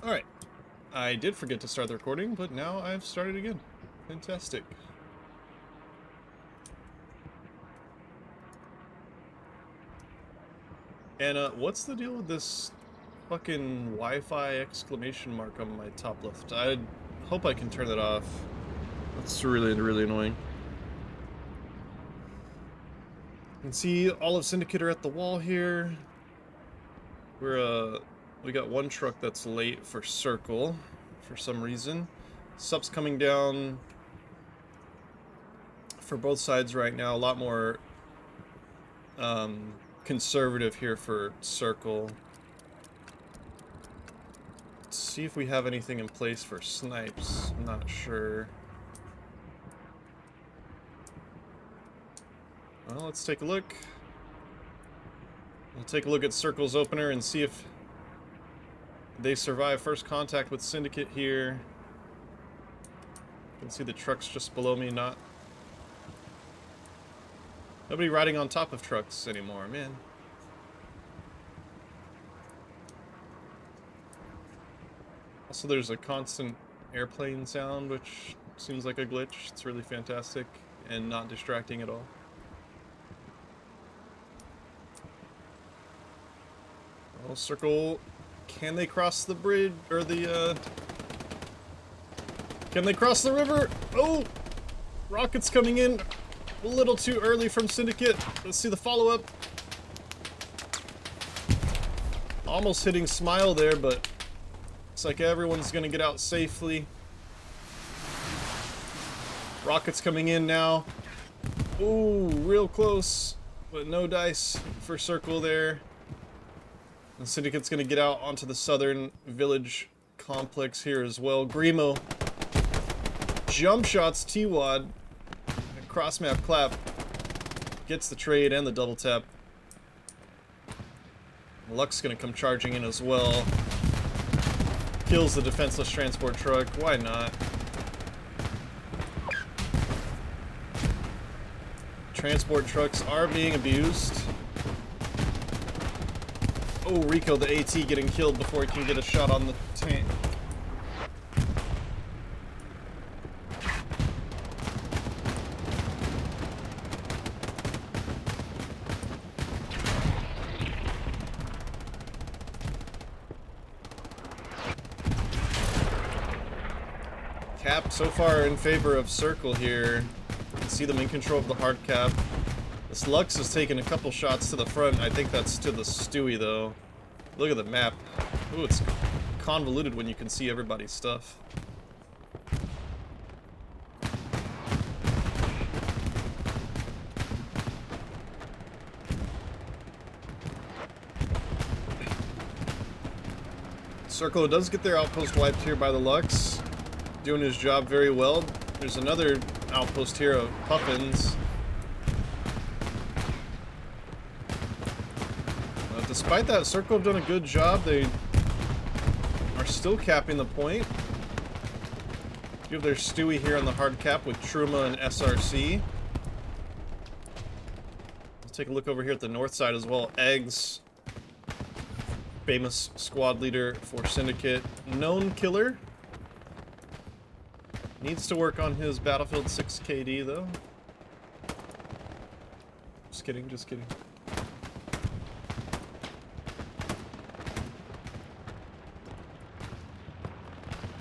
Alright, I did forget to start the recording, but now I've started again. Fantastic. And what's the deal with this fucking Wi-Fi exclamation mark on my top left? I hope I can turn that off. That's really, really annoying. You can see all of Syndicate are at the wall here. We got one truck that's late for Circle for some reason. Sup's coming down for both sides right now. A lot more conservative here for Circle. Let's see if we have anything in place for snipes. I'm not sure. Well, let's take a look. We'll take a look at Circle's opener and see if they survive first contact with Syndicate here. You can see the trucks just below me, nobody riding on top of trucks anymore, man. Also, there's a constant airplane sound, which seems like a glitch. It's really fantastic and not distracting at all. Well, Circle, can they cross the bridge, or can they cross the river? Oh! Rockets coming in a little too early from Syndicate. Let's see the follow-up. Almost hitting Smile there, but looks like everyone's gonna get out safely. Rockets coming in now. Ooh, real close, but no dice for Circle there. And Syndicate's gonna get out onto the southern village complex here as well. Grimo jump shots T-Wad. Cross map clap. Gets the trade and the double tap. Luck's gonna come charging in as well. Kills the defenseless transport truck. Why not? Transport trucks are being abused. Oh, Rico, the AT, getting killed before he can get a shot on the tank. Cap so far in favor of Circle here. You can see them in control of the hard cap. This Lux is taking a couple shots to the front. I think that's to the Stewie, though. Look at the map. Ooh, it's convoluted when you can see everybody's stuff. Circle does get their outpost wiped here by the Lux. Doing his job very well. There's another outpost here of Puffins. Despite that, Circle have done a good job. They are still capping the point. You have their Stewie here on the hard cap with Truma and SRC. Let's take a look over here at the north side as well. Eggs, famous squad leader for Syndicate. Known killer. Needs to work on his Battlefield 6 KD though. Just kidding, just kidding.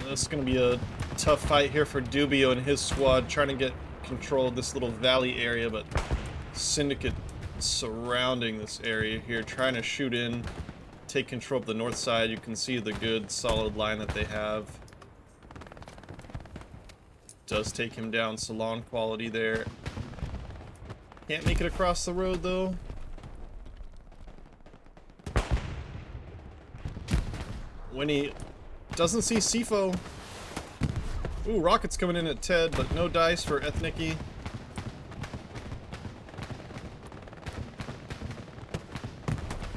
This is going to be a tough fight here for Dubio and his squad, trying to get control of this little valley area, but Syndicate surrounding this area here, trying to shoot in, take control of the north side. You can see the good, solid line that they have. Does take him down, Salon quality there. Can't make it across the road, though. When he doesn't see Sifo. Ooh, rockets coming in at Ted, but no dice for Ethniki.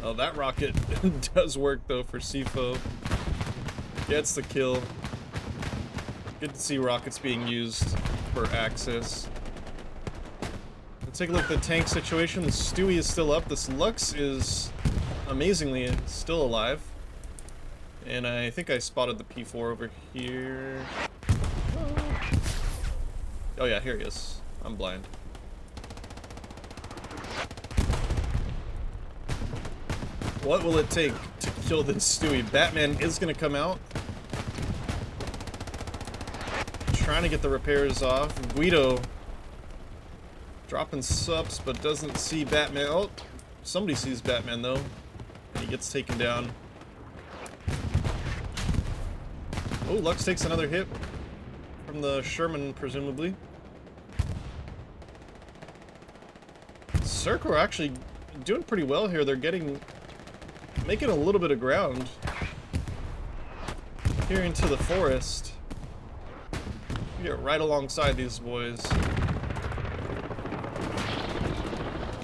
Oh, that rocket does work, though, for Sifo. Gets the kill. Good to see rockets being used for access. Let's take a look at the tank situation. The Stewie is still up. This Lux is amazingly still alive. And I think I spotted the P4 over here. Oh yeah, here he is. I'm blind. What will it take to kill this Stewie? Batman is gonna come out. Trying to get the repairs off. Guido dropping subs, but doesn't see Batman. Oh, somebody sees Batman though. And he gets taken down. Oh, Lux takes another hit from the Sherman, presumably. Circle are actually doing pretty well here. They're making a little bit of ground here into the forest. We get right alongside these boys.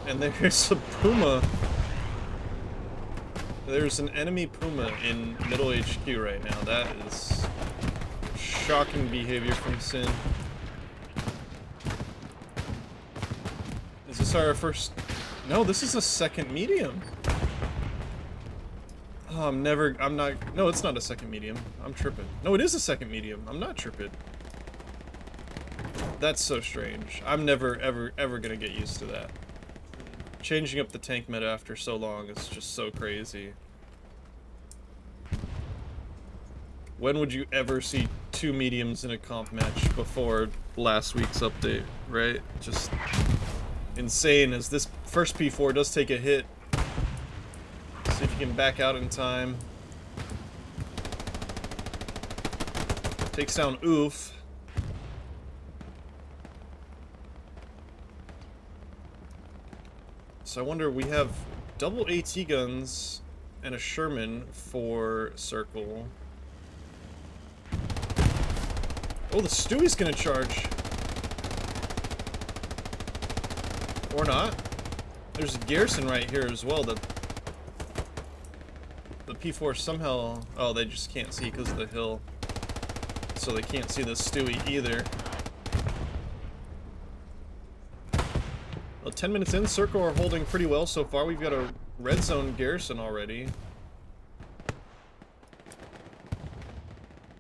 And there's a Puma. There's an enemy Puma in middle HQ right now. That is shocking behavior from Sin. Is this our first? No, this is a second medium. Oh, I'm not, no, it's not a second medium. I'm tripping. No, it is a second medium. I'm not tripping. That's so strange. I'm never, ever gonna get used to that. Changing up the tank meta after so long is just so crazy. When would you ever see 2 mediums in a comp match before last week's update, right? Just insane as this first P4 does take a hit. See if you can back out in time. Takes down Oof. So I wonder, we have double AT guns and a Sherman for Circle. Oh, the Stewie's gonna charge. Or not. There's a Garrison right here as well. The P4 somehow... Oh, they just can't see because of the hill. So they can't see the Stewie either. Well, 10 minutes in, Circle are holding pretty well so far. We've got a red zone Garrison already.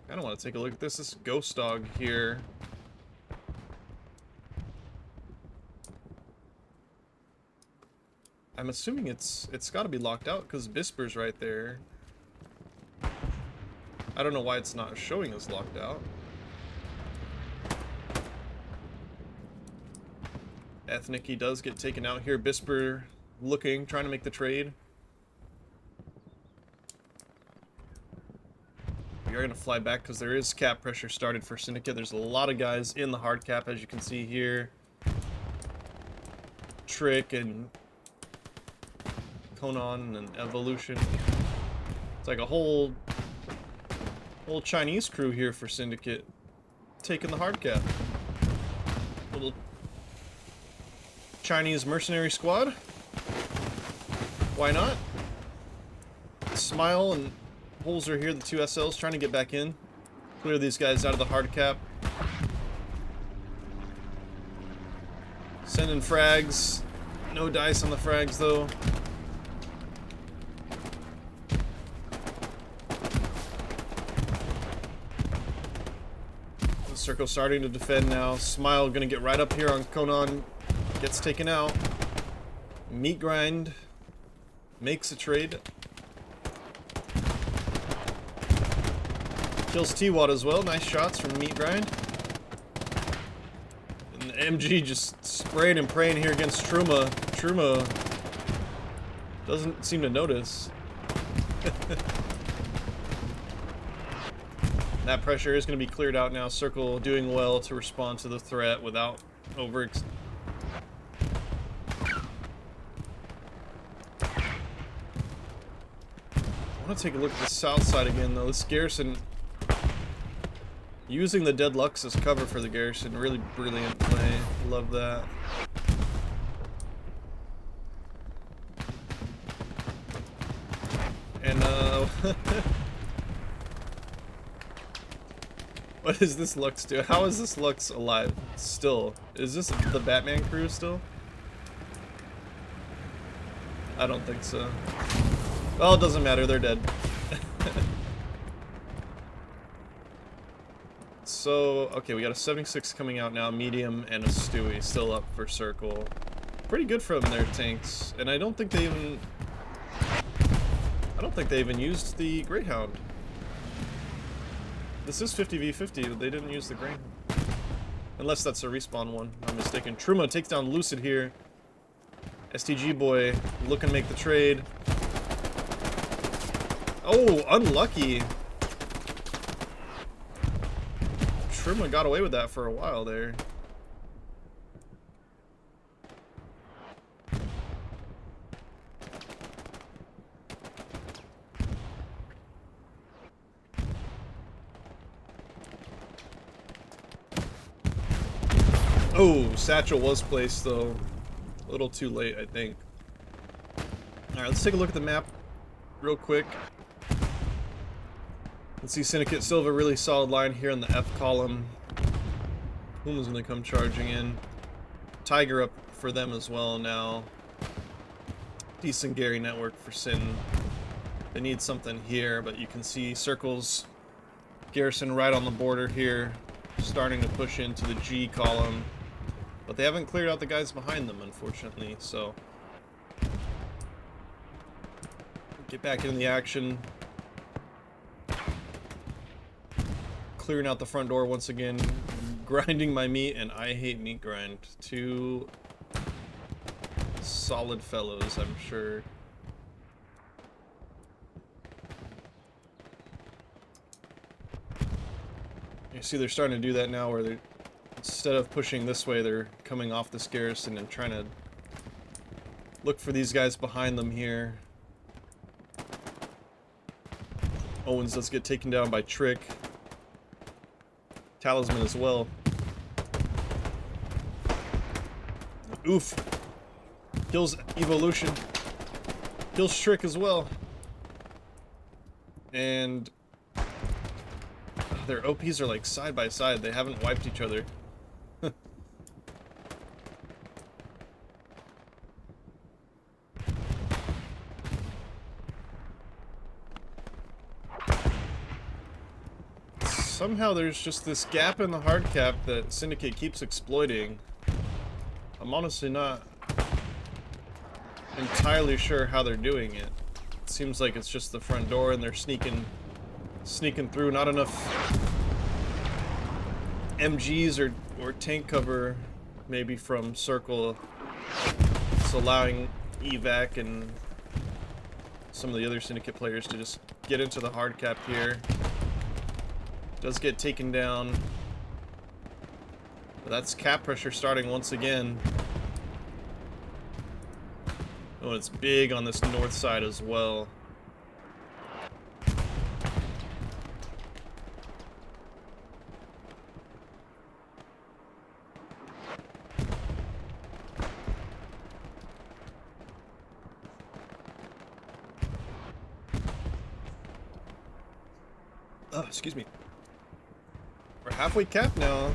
I don't want to take a look at this. This Ghost Dog here. I'm assuming it's got to be locked out because Bisper's right there. I don't know why it's not showing us locked out. Ethnic, he does get taken out here. Bisper looking, trying to make the trade. We are going to fly back because there is cap pressure started for Syndicate. There's a lot of guys in the hard cap, as you can see here. Trick and Conan and Evolution. It's like a whole Chinese crew here for Syndicate taking the hard cap. Little Chinese mercenary squad. Why not? Smile and Holes are here, the 2 SLs trying to get back in. Clear these guys out of the hard cap. Sending frags. No dice on the frags though. The Circle starting to defend now. Smile gonna get right up here on Conan. Gets taken out. Meat Grind makes a trade. Kills T-Watt as well. Nice shots from Meat Grind. And the MG just spraying and praying here against Truma. Truma doesn't seem to notice. That pressure is going to be cleared out now. Circle doing well to respond to the threat without over. I want to take a look at the south side again though. This Garrison using the Dead Lux as cover for the Garrison. Really brilliant play. Love that. And what does this Lux do? How is this Lux alive still? Is this the Batman crew still? I don't think so. Well, it doesn't matter. They're dead. So, okay, we got a 76 coming out now, medium, and a Stewie still up for circle. Pretty good from their tanks, and I don't think they even used the Greyhound. This is 50v50, but they didn't use the Greyhound. Unless that's a respawn one, I'm mistaken. Truma takes down Lucid here. STG boy looking to make the trade. Oh, unlucky. Truma got away with that for a while there. Oh, Satchel was placed though. A little too late, I think. Alright, let's take a look at the map real quick. Let's see Syndicate still have a really solid line here in the F column. Puma's gonna come charging in. Tiger up for them as well now. Decent Gary network for Sin. They need something here, but you can see Circle's garrison right on the border here, starting to push into the G column. But they haven't cleared out the guys behind them, unfortunately, so get back into the action. Clearing out the front door once again, grinding my meat, and I hate meat grind. Two solid fellows, I'm sure. You see they're starting to do that now, where they're, instead of pushing this way, they're coming off this garrison and trying to look for these guys behind them here. Owens does get taken down by Trick. Talisman as well. Oof. Kills Evolution. Kills Trick as well. And their OPs are like side by side. They haven't wiped each other. Somehow there's just this gap in the hard cap that Syndicate keeps exploiting. I'm honestly not entirely sure how they're doing it. It seems like it's just the front door and they're sneaking through. Not enough MGs or tank cover maybe from Circle. It's allowing evac and some of the other Syndicate players to just get into the hard cap here. Does get taken down. But that's cap pressure starting once again. Oh, it's big on this north side as well. Oh, excuse me. We're halfway capped now.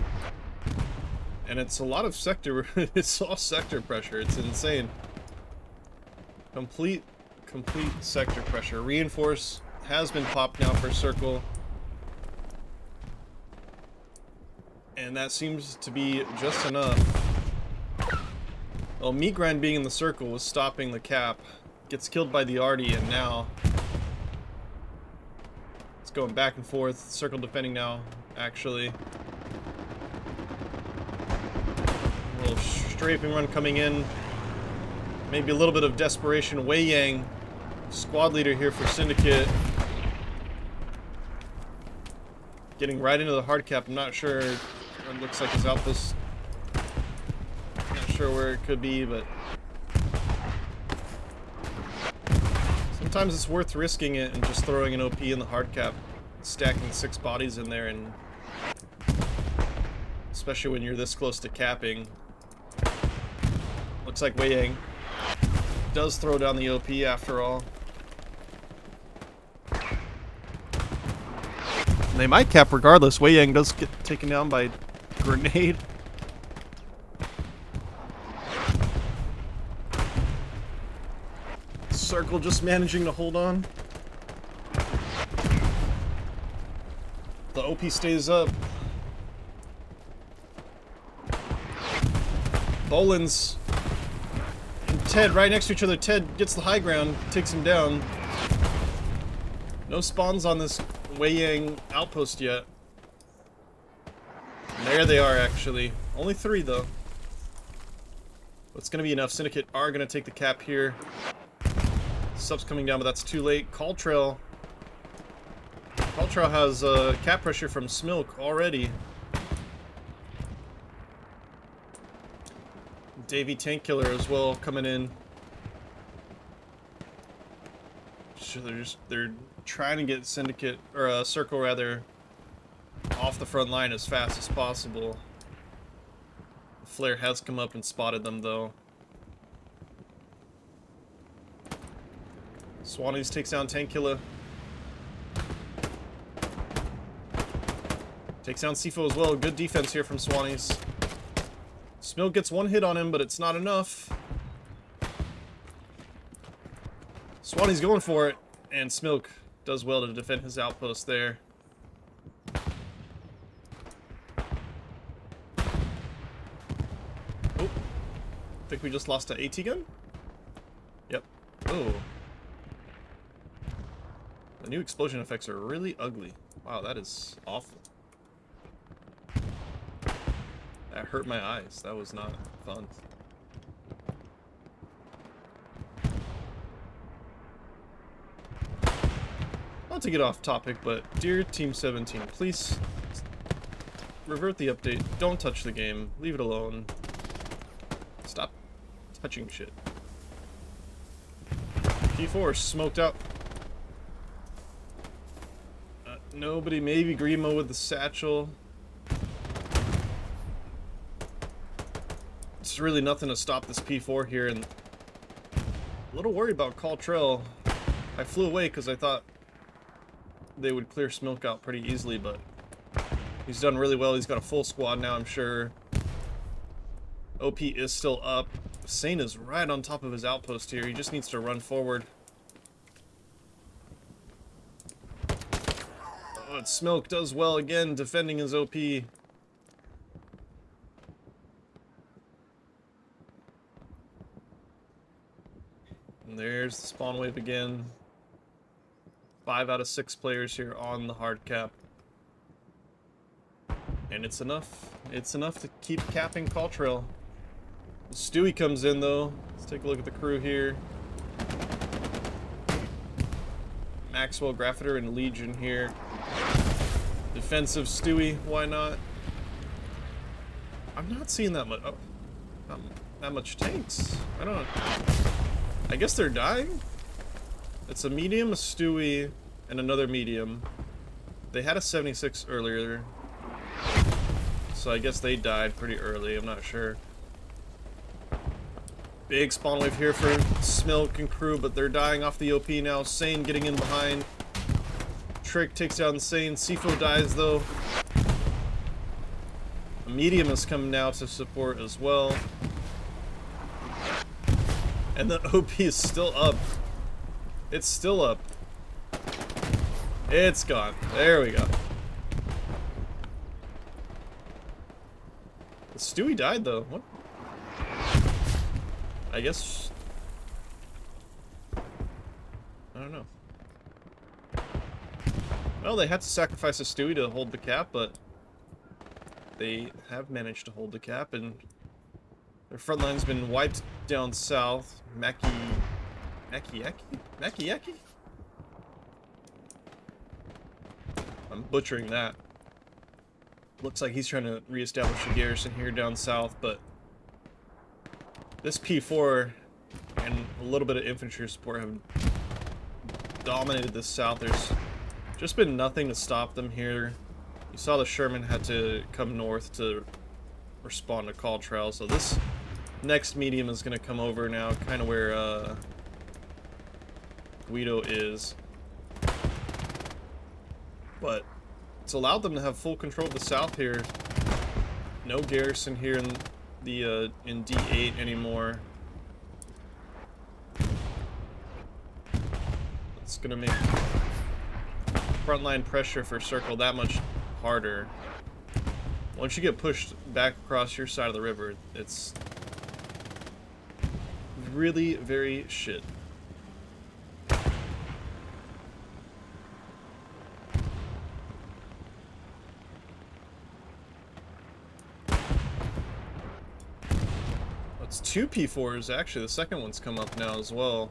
And it's a lot of sector, it's all sector pressure. It's insane. Complete sector pressure. Reinforce has been popped now for Circle. And that seems to be just enough. Well, Meat Grind being in the circle was stopping the cap. Gets killed by the Artie, and now it's going back and forth. Circle defending now, actually. A little strafing run coming in. Maybe a little bit of desperation. Wei Yang, squad leader here for Syndicate. Getting right into the hard cap. I'm not sure. It looks like his outpost. Not sure where it could be, but sometimes it's worth risking it and just throwing an OP in the hard cap, stacking 6 bodies in there, and especially when you're this close to capping. Looks like Wei Yang does throw down the OP after all. And they might cap regardless. Wei Yang does get taken down by grenade. Circle just managing to hold on. The OP stays up. Boland's and Ted right next to each other. Ted gets the high ground, takes him down. No spawns on this Wei Yang outpost yet. And there they are, actually. Only 3, though. It's going to be enough. Syndicate are going to take the cap here. Sub's coming down, but that's too late. Caltrail has cap pressure from Smilk already. Davey Tank Killer as well coming in. So they're trying to get Syndicate, or Circle rather, off the front line as fast as possible. Flare has come up and spotted them though. Swannies takes down Tank Killer. Takes down Sifo as well. Good defense here from Swannies. Smilk gets 1 hit on him, but it's not enough. Swannies going for it, and Smilk does well to defend his outpost there. Oh, I think we just lost an AT gun? Yep. Oh. The new explosion effects are really ugly. Wow, that is awful. That hurt my eyes. That was not fun. Not to get off topic, but dear Team 17, please revert the update. Don't touch the game. Leave it alone. Stop touching shit. P4 smoked out. Nobody, maybe Grimo with the satchel. It's really nothing to stop this P4 here, and a little worried about Caltrail. I flew away because I thought they would clear Smilk out pretty easily, but he's done really well. He's got a full squad now, I'm sure. OP is still up. Sane is right on top of his outpost here. He just needs to run forward. Oh, and Smilk does well again, defending his OP. And there's the spawn wave again. 5 out of 6 players here on the hard cap. And it's enough. It's enough to keep capping Caltrail. Stewie comes in though. Let's take a look at the crew here. Maxwell, Graffiter, and Legion here. Defensive Stewie, why not? I'm not seeing that much. Oh, not that much tanks. I guess they're dying? It's a medium, a Stewie, and another medium. They had a 76 earlier. So I guess they died pretty early, I'm not sure. Big spawn wave here for Smilk and crew, but they're dying off the OP now. Sane getting in behind. Trick takes down Sane. Sifo dies though. A medium is coming now to support as well. And the OP is still up. It's still up. It's gone. There we go. The Stewie died though. What? I guess... I don't know. Well, they had to sacrifice a Stewie to hold the cap, but they have managed to hold the cap, and their front line's been wiped down south. Makiaki? I'm butchering that. Looks like he's trying to reestablish a garrison here down south, but this P4 and a little bit of infantry support have dominated this south. There's just been nothing to stop them here. You saw the Sherman had to come north to respond to Caltrail, so this next medium is going to come over now, kind of where Guido is. But it's allowed them to have full control of the south here. No garrison here in the in D8 anymore. It's gonna make frontline pressure for Circle that much harder. Once you get pushed back across your side of the river, it's really very shit. It's 2 P4s, actually. The second one's come up now as well.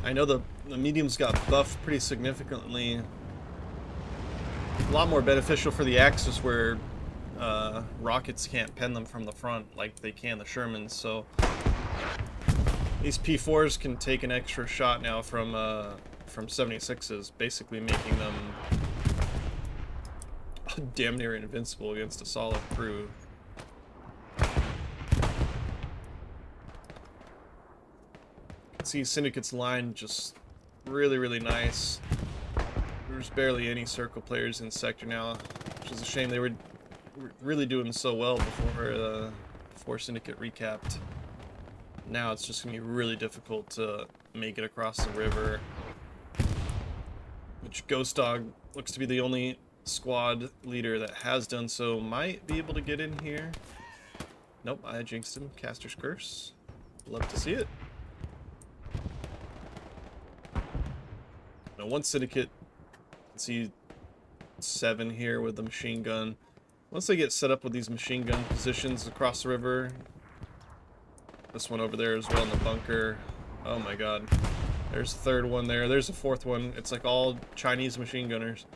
I know the mediums got buffed pretty significantly. A lot more beneficial for the Axis, where rockets can't pen them from the front like they can the Shermans, so these P4s can take an extra shot now from 76s, basically making them damn near invincible against a solid crew. See Syndicate's line just really, really nice. There's barely any circle players in sector now, which is a shame. They were really doing so well before Syndicate recapped. Now it's just gonna be really difficult to make it across the river, which Ghost Dog looks to be the only squad leader that has done so. Might be able to get in here. Nope, I jinxed him. Caster's Curse. Love to see it. Now, once Syndicate, see 7 here with the machine gun. Once they get set up with these machine gun positions across the river, this one over there as well in the bunker. Oh my god. There's a third one there. There's a fourth one. It's like all Chinese machine gunners.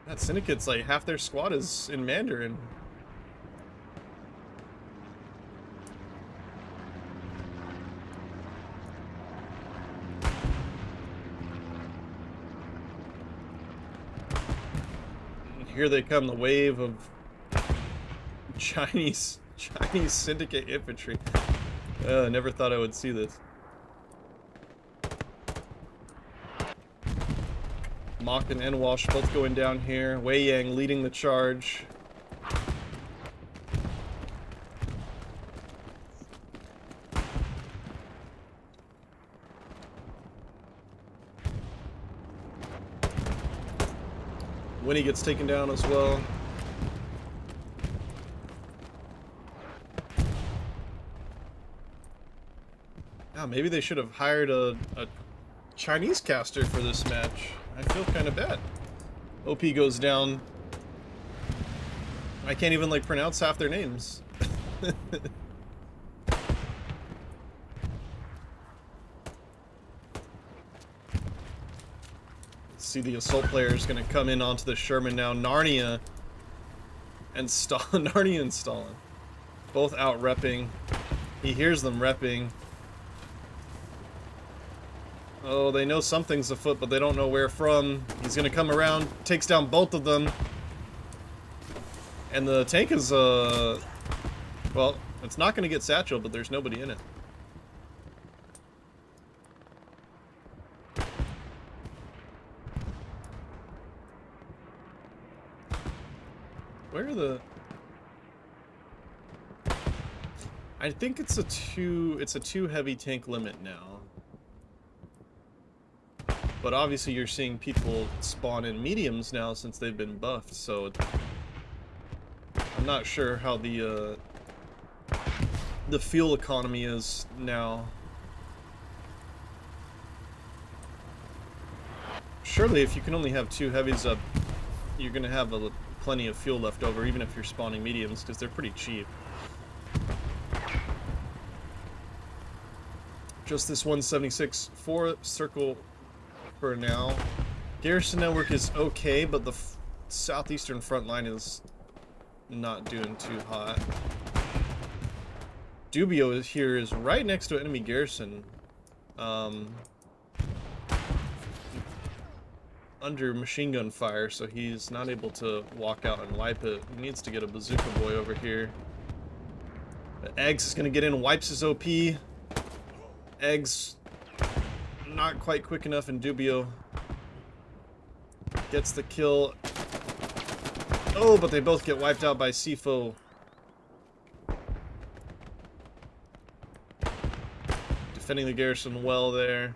That Syndicate's like half their squad is in Mandarin. Here they come, the wave of Chinese Syndicate infantry. Never thought I would see this. Mock and Enwash both going down here. Wei Yang leading the charge. Winnie gets taken down as well. Yeah, maybe they should have hired a Chinese caster for this match. I feel kind of bad. OP goes down. I can't even like pronounce half their names. See, the assault player is going to come in onto the Sherman now. Narnia and Stalin. Narnia and Stalin. Both out repping. He hears them repping. Oh, they know something's afoot, but they don't know where from. He's going to come around, takes down both of them. And the tank is, well, it's not going to get satchel, but there's nobody in it. Where are the... I think it's a two heavy tank limit now. But obviously you're seeing people spawn in mediums now since they've been buffed, so I'm not sure how the fuel economy is now. Surely if you can only have 2 heavies up, you're gonna have plenty of fuel left over, even if you're spawning mediums, because they're pretty cheap. Just this 176 4 circle for now. Garrison network is okay, but the southeastern front line is not doing too hot. Dubio here is right next to enemy garrison. Under machine gun fire, so he's not able to walk out and wipe it. He needs to get a bazooka boy over here. But Eggs is gonna get in and wipes his OP. Eggs not quite quick enough, and Dubio gets the kill. Oh, but they both get wiped out by Sifo. Defending the garrison well there.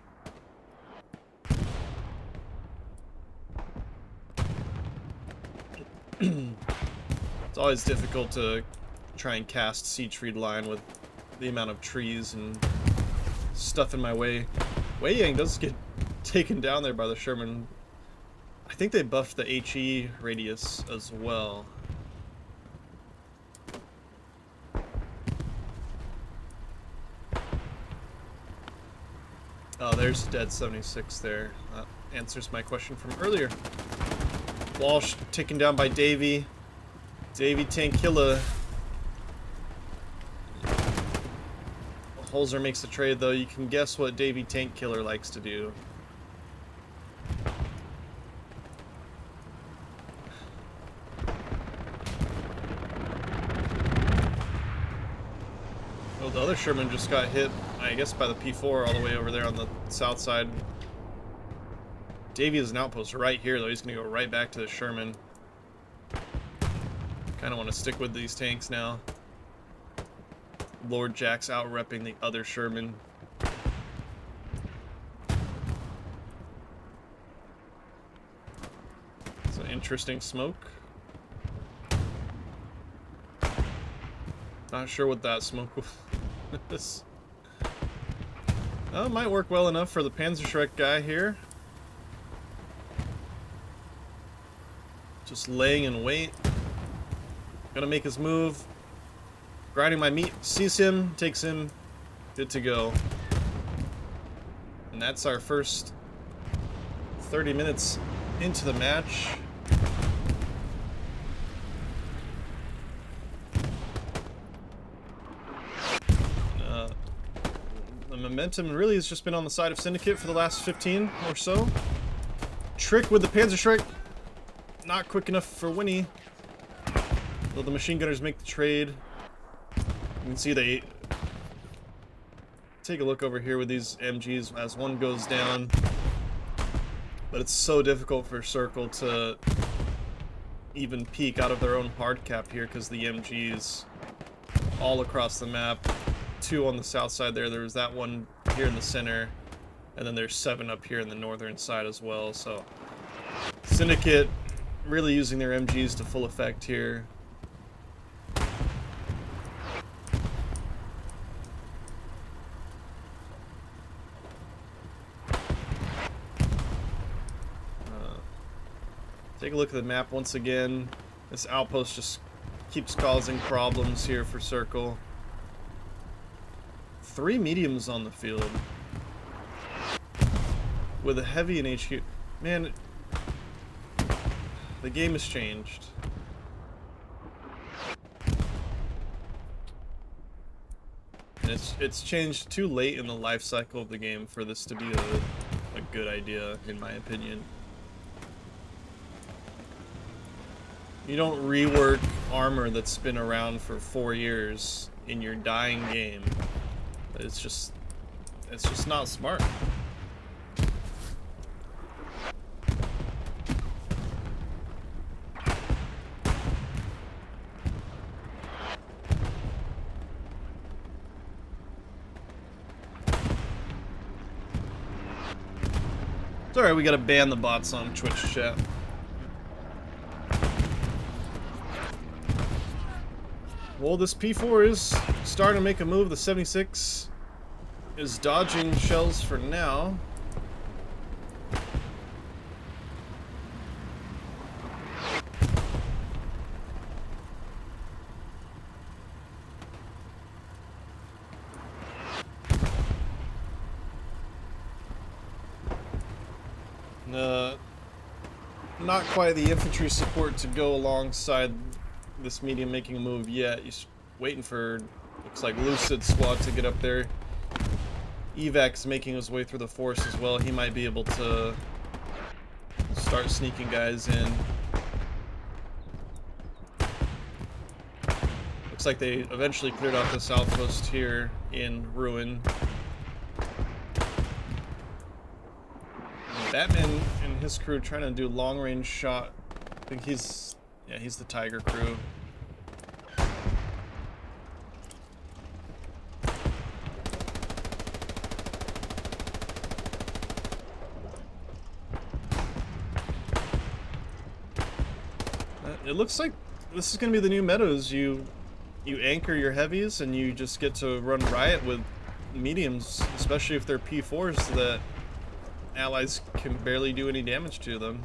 It's always difficult to try and cast Siege Freed line with the amount of trees and stuff in my way. Wei Yang does get taken down there by the Sherman. I think they buffed the HE radius as well. Oh, there's dead 76 there. That answers my question from earlier. Walsh taken down by Davey. Davey Tankilla. Holzer makes the trade, though. You can guess what Davey Tankkiller likes to do. Oh, the other Sherman just got hit, I guess, by the P4 all the way over there on the south side. Davey is an outpost right here, though. He's going to go right back to the Sherman. Kind of want to stick with these tanks now. Lord Jack's out-repping the other Sherman. It's an interesting smoke. Not sure what that smoke was. Oh, it might work well enough for the Panzerschreck guy here. Just laying in wait. Gonna make his move. Grinding my meat. Sees him. Takes him. Good to go. And that's our first 30 minutes into the match. The momentum really has just been on the side of Syndicate for the last 15 or so. Trick with the Panzerschreck. Not quick enough for Winnie. Though the machine gunners make the trade. You can see they take a look over here with these MGs as one goes down. But it's so difficult for Circle to even peek out of their own hard cap here because the MGs all across the map. 2 on the south side there. There's that one here in the center. And then there's 7 up here in the northern side as well. So Syndicate really using their MGs to full effect here. Take a look at the map once again. This outpost just keeps causing problems here for Circle. 3 mediums on the field. With a heavy in HQ. Man, the game has changed. And it's changed too late in the life cycle of the game for this to be a good idea, in my opinion. You don't rework armor that's been around for 4 years in your dying game. It's just not smart. It's alright, we gotta ban the bots on Twitch chat. Well, this P4 is starting to make a move. The 76 is dodging shells for now. Not quite the infantry support to go alongside this medium making a move yet. He's waiting for, looks like, Lucid squad to get up there. Evac's making his way through the force as well. He might be able to start sneaking guys in. Looks like they eventually cleared out this outpost here in Ruin. Batman and his crew trying to do long-range shot. I think he's the Tiger crew. It looks like this is gonna be the new meadows. You anchor your heavies and you just get to run riot with mediums, especially if they're P4s that allies can barely do any damage to them.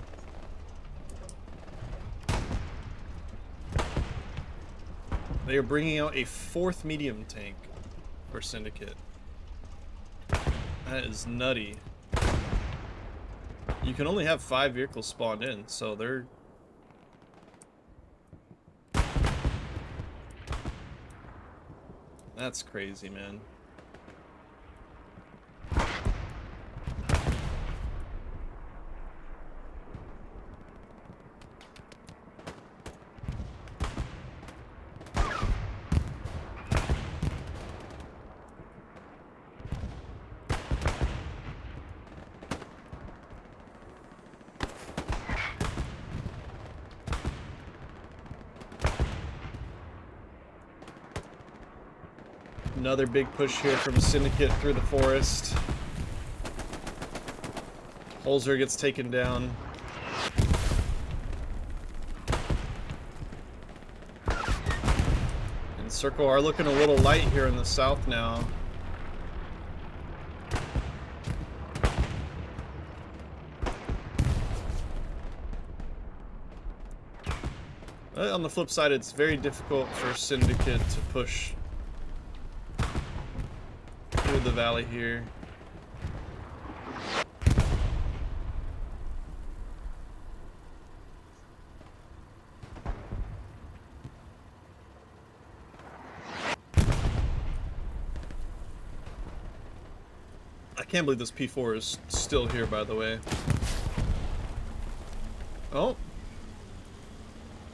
They are bringing out a 4th medium tank for Syndicate. That is nutty. You can only have 5 vehicles spawned in, so they're... That's crazy, man. Another big push here from Syndicate through the forest. Holzer gets taken down. And Circle are looking a little light here in the south now. But on the flip side, it's very difficult for Syndicate to push through the valley here. I can't believe this P4 is still here, by the way. Oh.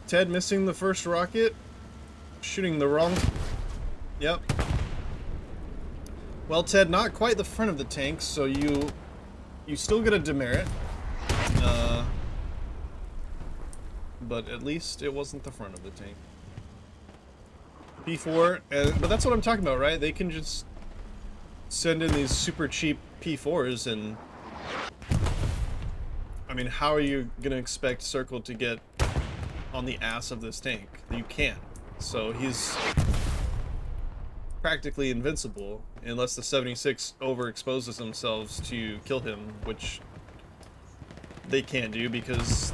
Ted missing the first rocket. Shooting the wrong... Yep. Well, Ted, not quite the front of the tank, so you still get a demerit. But at least it wasn't the front of the tank. P4, but that's what I'm talking about, right? They can just send in these super cheap P4s, and I mean, how are you gonna expect Circle to get on the ass of this tank? You can't. So he's practically invincible unless the 76 overexposes themselves to kill him, which they can't do because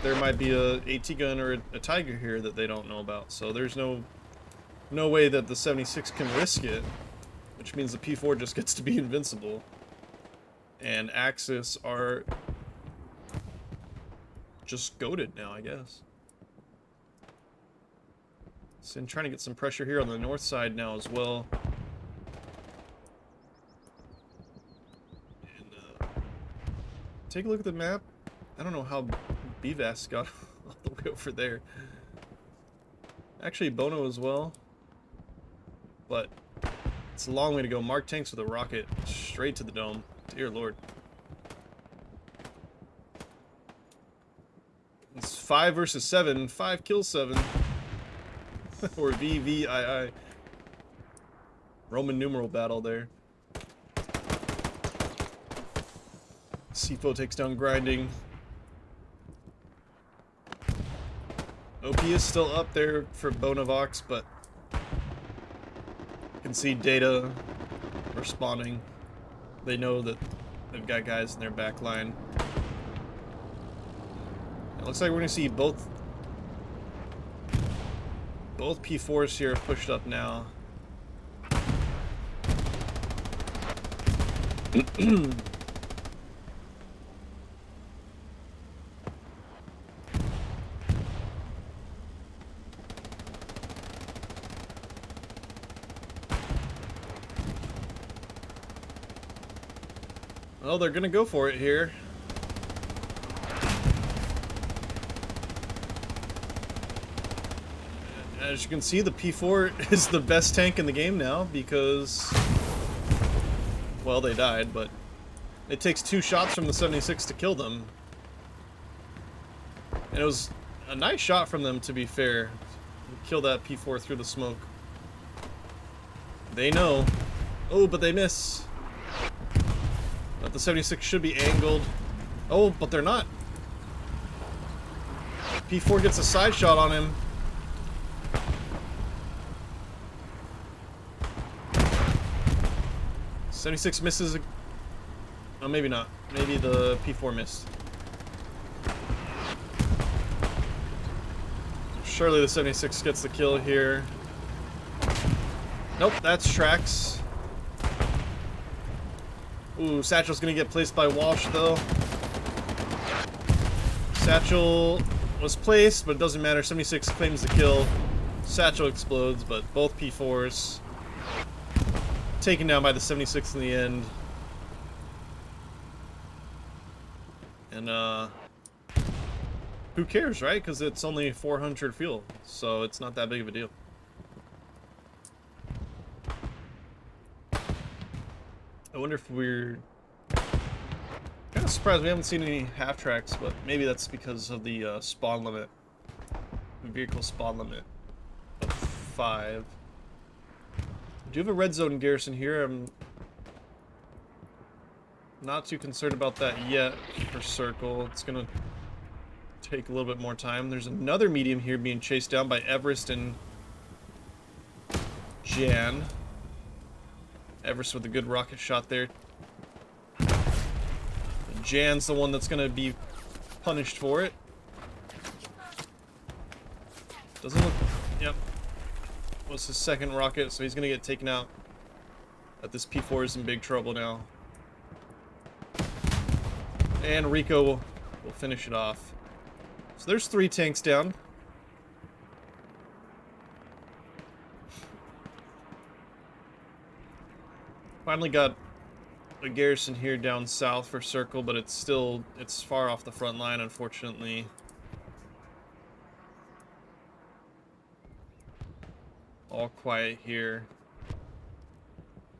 there might be a AT gun or a Tiger here that they don't know about. So there's no way that the 76 can risk it, which means the P4 just gets to be invincible. And Axis are just goated now, I guess. So I'm trying to get some pressure here on the north side now as well. And take a look at the map. I don't know how BVAS got all the way over there. Actually, Bono as well. But it's a long way to go. Mark tanks with a rocket straight to the dome. Dear Lord. It's 5 versus 7. 5 kills 7. Or VVII. Roman numeral battle there. Sifo takes down Grinding. OP is still up there for Bonavox, but you can see Data responding. They know that they've got guys in their back line. It looks like we're going to see both P4s here pushed up now. Well, they're gonna go for it here. As you can see, the P4 is the best tank in the game now because, well, they died, but it takes 2 shots from the 76 to kill them. And it was a nice shot from them, to be fair. Kill that P4 through the smoke. They know. Oh, but they miss. But the 76 should be angled. Oh, but they're not. P4 gets a side shot on him. '76 misses. Oh, maybe not. Maybe the P4 missed. Surely the 76 gets the kill here. Nope, that's Trax. Ooh, Satchel's gonna get placed by Walsh though. Satchel was placed, but it doesn't matter. 76 claims the kill. Satchel explodes, but both P4s taken down by the 76 in the end. And who cares, right? Because it's only 400 fuel, so it's not that big of a deal. I wonder if we're kind of surprised we haven't seen any half tracks, but maybe that's because of the spawn limit, vehicle spawn limit of 5. Do you have a red zone garrison here? I'm not too concerned about that yet for Circle. It's gonna take a little bit more time. There's another medium here being chased down by Everest and Jan. Everest with a good rocket shot there. Jan's the one that's gonna be punished for it. Doesn't look... Yep. Was his second rocket, so he's gonna get taken out. But this P4 is in big trouble now. And Rico will finish it off. So there's 3 tanks down. Finally got a garrison here down south for Circle, but it's far off the front line, unfortunately. All quiet here.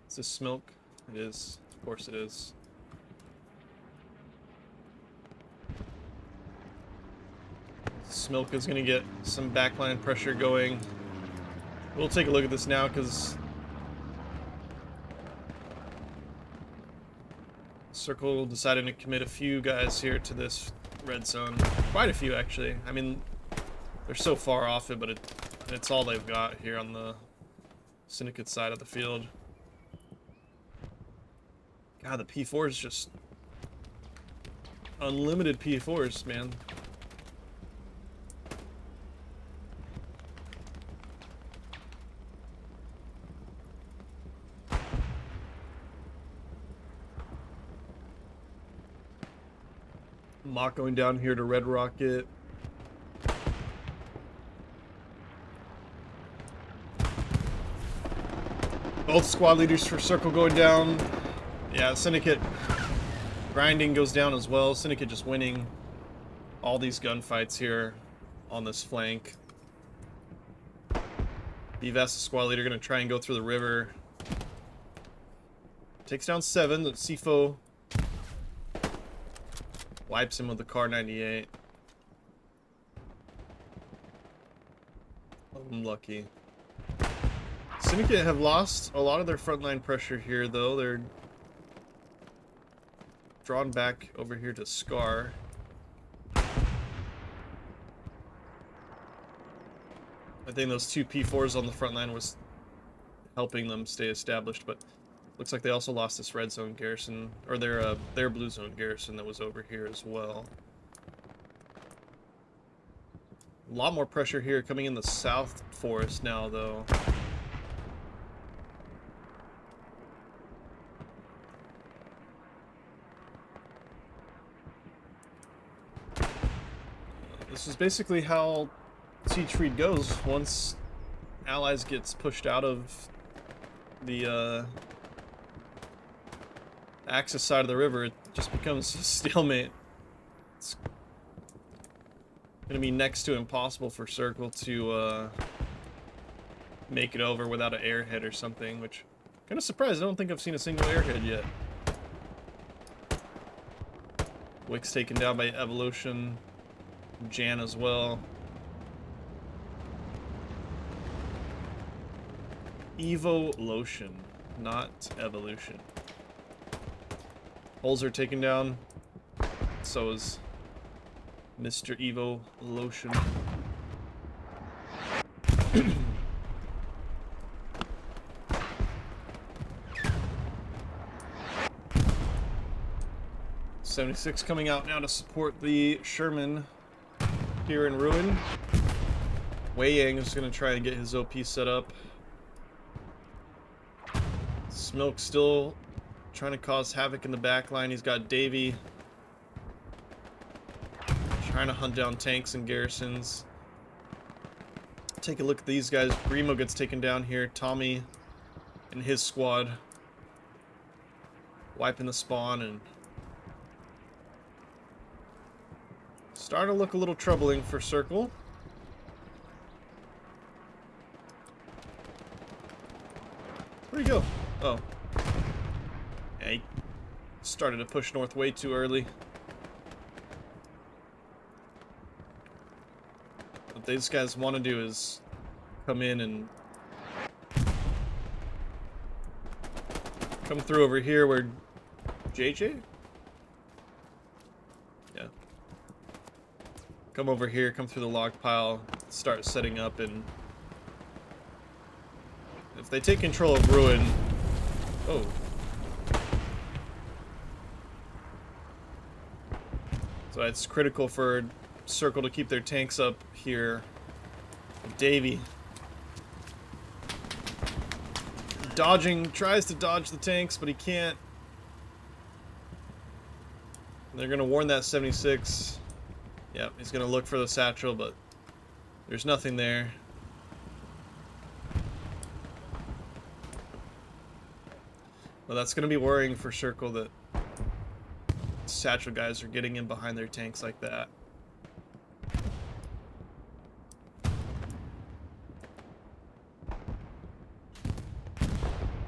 Is this smoke? It is. Of course it is. Smoke is going to get some backline pressure going. We'll take a look at this now because Circle decided to commit a few guys here to this red zone. Quite a few, actually. I mean, they're so far off it, but it's all they've got here on the Syndicate side of the field. God, the P4 is just unlimited P4s, man. Mock going down here to Red Rocket. Both squad leaders for Circle going down. Yeah, Syndicate grinding goes down as well. Syndicate just winning all these gunfights here on this flank. Bvas, the squad leader, going to try and go through the river. Takes down 7. The CFO wipes him with the Car 98. Unlucky. Syndicate have lost a lot of their frontline pressure here, though. They're drawn back over here to Scar. I think those 2 P4s on the front line was helping them stay established, but looks like they also lost this red zone garrison, or their blue zone garrison that was over here as well. A lot more pressure here coming in the south forest now, though. This is basically how Siegefried goes. Once Allies gets pushed out of the Axis side of the river, it just becomes a stalemate. It's gonna be next to impossible for Circle to make it over without an airhead or something, which kind of surprised. I don't think I've seen a single airhead yet. Wick's taken down by Evolution. Jan as well. Evolution, not Evolution. Holes are taken down. So is Mr. Evo Lotion. '76 coming out now to support the Sherman here in Ruin. Wei Yang is going to try and get his OP set up. Smoke still trying to cause havoc in the back line. He's got Davey trying to hunt down tanks and garrisons. Take a look at these guys. Grimo gets taken down here. Tommy and his squad wiping the spawn, and starting to look a little troubling for Circle. Where'd he go? Oh. Yeah, he started to push north way too early. What these guys want to do is come in and come through over here where JJ? Yeah. Come over here, come through the log pile, start setting up, and if they take control of Ruin... Oh. So it's critical for Circle to keep their tanks up here. Davey dodging, tries to dodge the tanks, but he can't. They're gonna warn that 76. Yep, he's gonna look for the satchel, but there's nothing there. Well, that's gonna be worrying for Circle that satchel guys are getting in behind their tanks like that.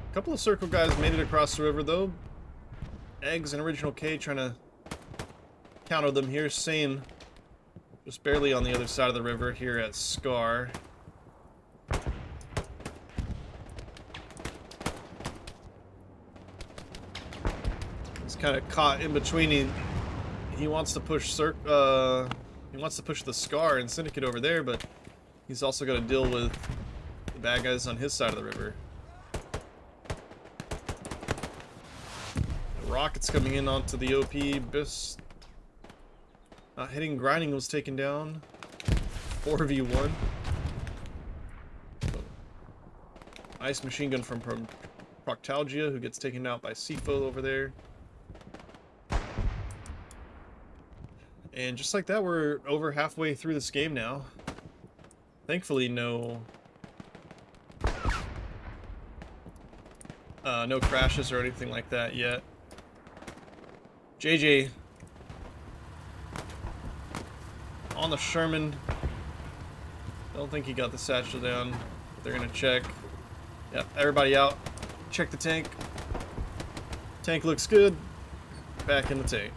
A couple of Circle guys made it across the river though. Eggs and Original K trying to counter them here. Same, just barely on the other side of the river here at Scar. He's kind of caught in between. He wants to push he wants to push the Scar and Syndicate over there, but he's also got to deal with the bad guys on his side of the river. Rockets coming in onto the OP. Biss not hitting. Grinding was taken down. 4v1. Nice machine gun from Proctalgia, who gets taken out by Sifo over there. And just like that, we're over halfway through this game now. Thankfully, no crashes or anything like that yet. JJ on the Sherman. Don't think he got the satchel down. They're gonna check. Yep, everybody out. Check the tank. Tank looks good. Back in the tank.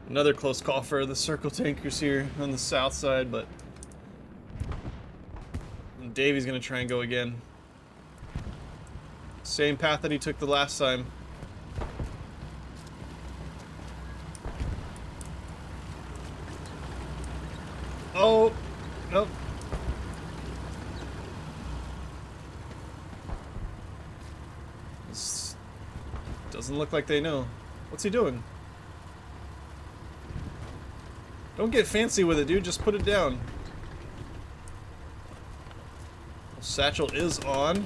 Another close call for the Circle tankers here on the south side, but Davey's gonna try and go again. Same path that he took the last time. Oh, nope. This doesn't look like they know. What's he doing? Don't get fancy with it, dude. Just put it down. Satchel is on.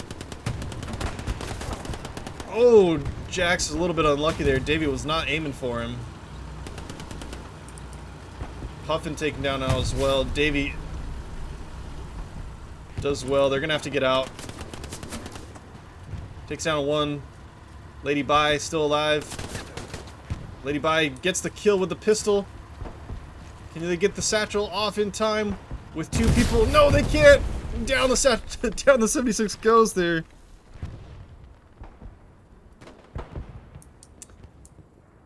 Oh, Jax is a little bit unlucky there. Davey was not aiming for him. Puffin taken down now as well. Davey does well. They're gonna have to get out. Takes down one. Lady Bai still alive. Lady Bai gets the kill with the pistol. Can they get the satchel off in time with two people? No, they can't. Down the down the 76 goes there.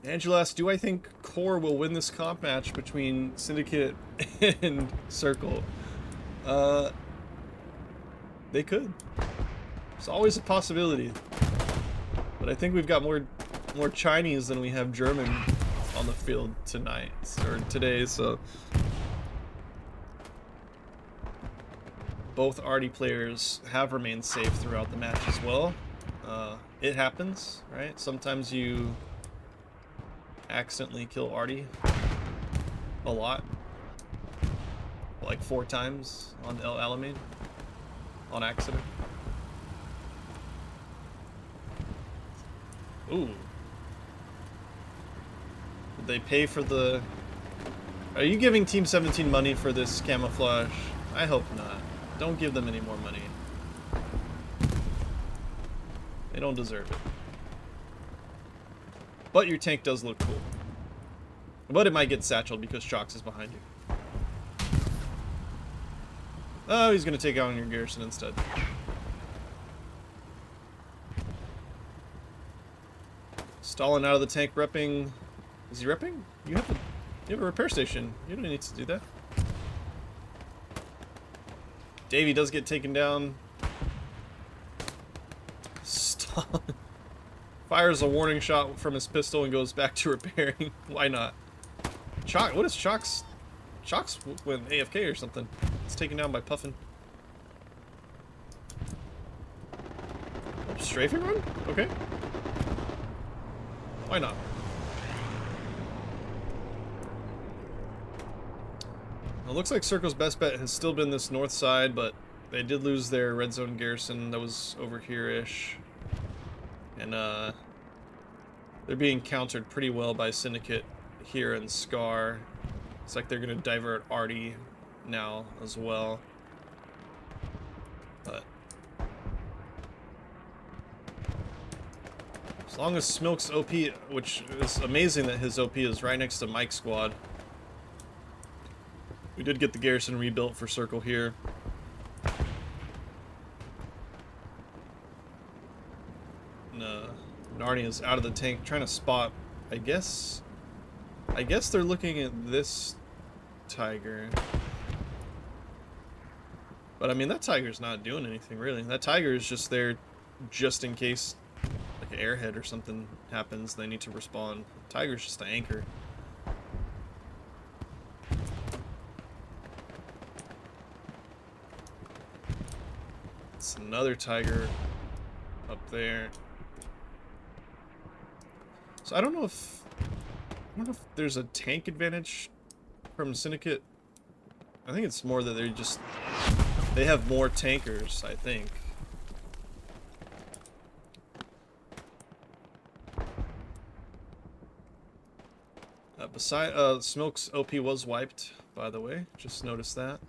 Angela asks, do I think Core will win this comp match between Syndicate and Circle? They could. It's always a possibility. But I think we've got more Chinese than we have German on the field tonight or today, so both Artie players have remained safe throughout the match as well. It happens, right? Sometimes you accidentally kill Artie a lot, like 4 times on El Alamein on accident. Ooh. Did they pay for the... Are you giving Team 17 money for this camouflage? I hope not. Don't give them any more money. They don't deserve it. But your tank does look cool. But it might get satcheled because Shox is behind you. Oh, he's gonna take out on your garrison instead. Stalin out of the tank repping. Is he repping? You have a repair station. You don't need to do that. Davey does get taken down. Stalin fires a warning shot from his pistol and goes back to repairing. Why not? What is Shox? Shox went AFK or something. It's taken down by Puffin. Oh, strafing run? Okay. Why not? It looks like Circle's best bet has still been this north side, but they did lose their red zone garrison that was over here-ish. And they're being countered pretty well by Syndicate here in Scar. It's like they're going to divert Artie now as well. But as long as Smilk's OP, which is amazing that his OP is right next to Mike's squad. We did get the garrison rebuilt for Circle here. Narnia is out of the tank trying to spot, I guess they're looking at this tiger. But I mean, that tiger's not doing anything really. That tiger is just there just in case like an airhead or something happens, they need to respond. Tiger's just the anchor. It's another tiger up there. So I don't know if there's a tank advantage from Syndicate. I think it's more that they have more tankers, I think. Smilk's OP was wiped, by the way. Just noticed that.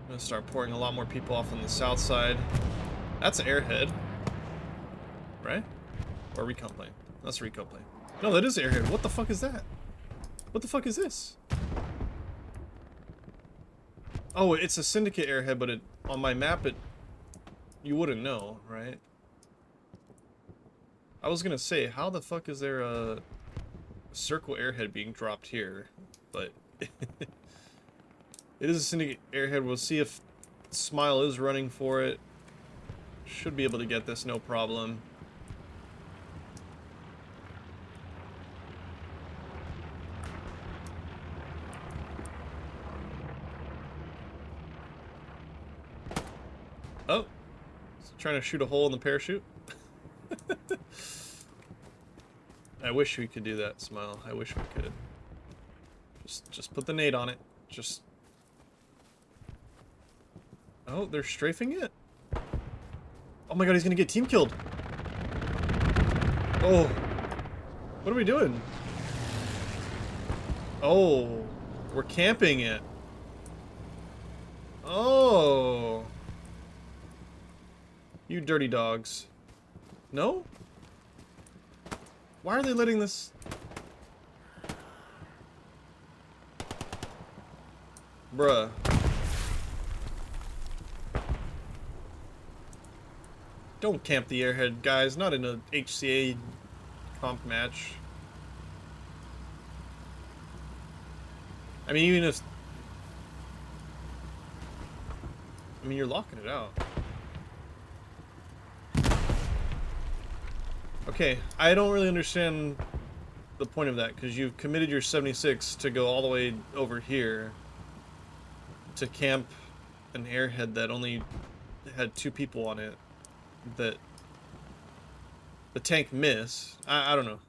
I'm gonna start pouring a lot more people off on the south side. That's an airhead. Right? Or recon plane. That's a recon plane. No, that is airhead. What the fuck is that? What the fuck is this? Oh, it's a Syndicate airhead, but on my map you wouldn't know, right? I was gonna say, how the fuck is there a Circle airhead being dropped here? But it is a Syndicate airhead. We'll see if Smile is running for it. Should be able to get this, no problem. Oh, trying to shoot a hole in the parachute. I wish we could do that, Smile. I wish we could. Just put the nade on it. Just. Oh, they're strafing it. Oh my god, he's gonna get team killed. Oh, what are we doing? Oh, we're camping it. Oh. You dirty dogs. No? Why are they letting this? Bruh. Don't camp the airhead, guys. Not in a HCA comp match. I mean, even if... I mean, you're locking it out. Okay, I don't really understand the point of that, because you've committed your 76 to go all the way over here to camp an airhead that only had 2 people on it that the tank missed. I don't know.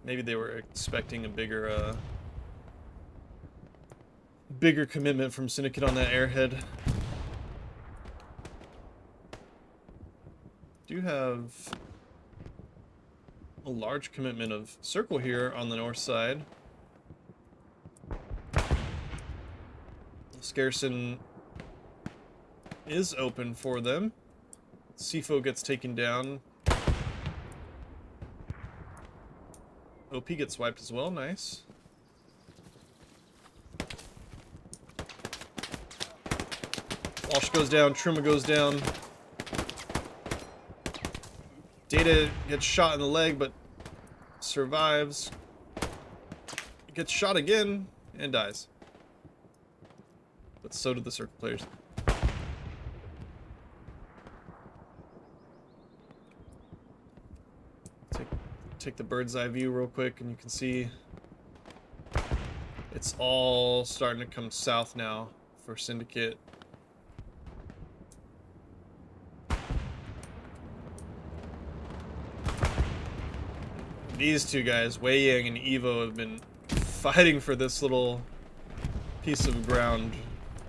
Maybe they were expecting a bigger commitment from Syndicate on that airhead. Do have a large commitment of Circle here on the north side. Scarson is open for them. CFO gets taken down. OP gets wiped as well, nice. Walsh goes down, Truma goes down. Data gets shot in the leg, but survives. Gets shot again, and dies. But so did the Circle players. Take the bird's eye view real quick, and you can see it's all starting to come south now for Syndicate. These two guys, Wei Yang and Evo, have been fighting for this little piece of ground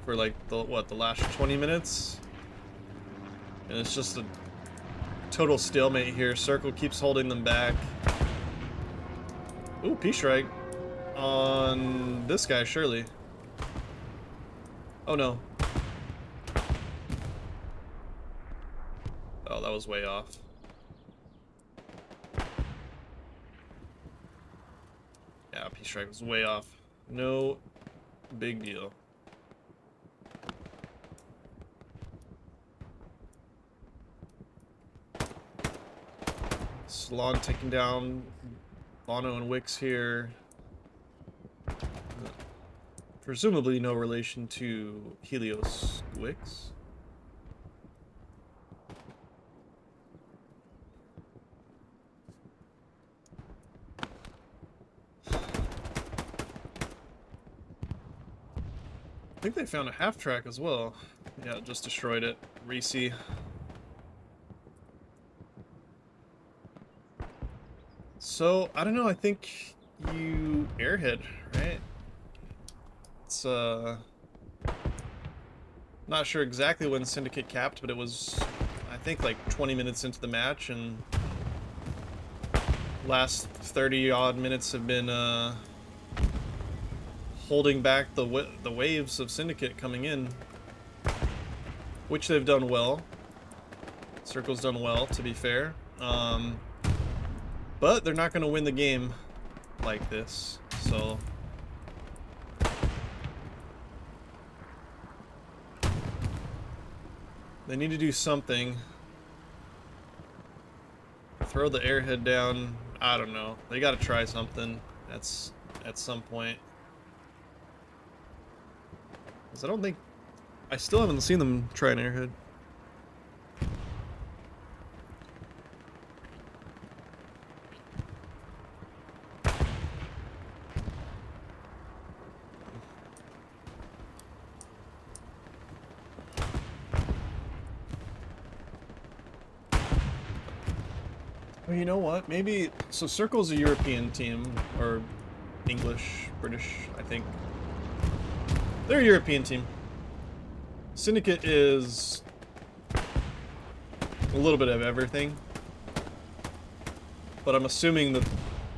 for like the last 20 minutes, and it's just a total stalemate here. Circle keeps holding them back. Ooh, P-strike on this guy, surely. Oh no. Oh, that was way off. Yeah, P-strike was way off. No big deal. Salon taking down Bono and Wicks here. Presumably no relation to Helios Wicks. I think they found a half track as well. Yeah, just destroyed it. Reese. So, I don't know, I think you airhead, right? It's, not sure exactly when Syndicate capped, but it was, I think, like 20 minutes into the match, and last 30-odd minutes have been, holding back the waves of Syndicate coming in, which they've done well. Circle's done well, to be fair. But they're not going to win the game like this, so... They need to do something. Throw the airhead down. I don't know. They got to try something at some point. Because I don't think... I still haven't seen them try an airhead. Well, you know what? Maybe... So Circle's a European team, or English, British, I think. They're a European team. Syndicate is a little bit of everything. But I'm assuming that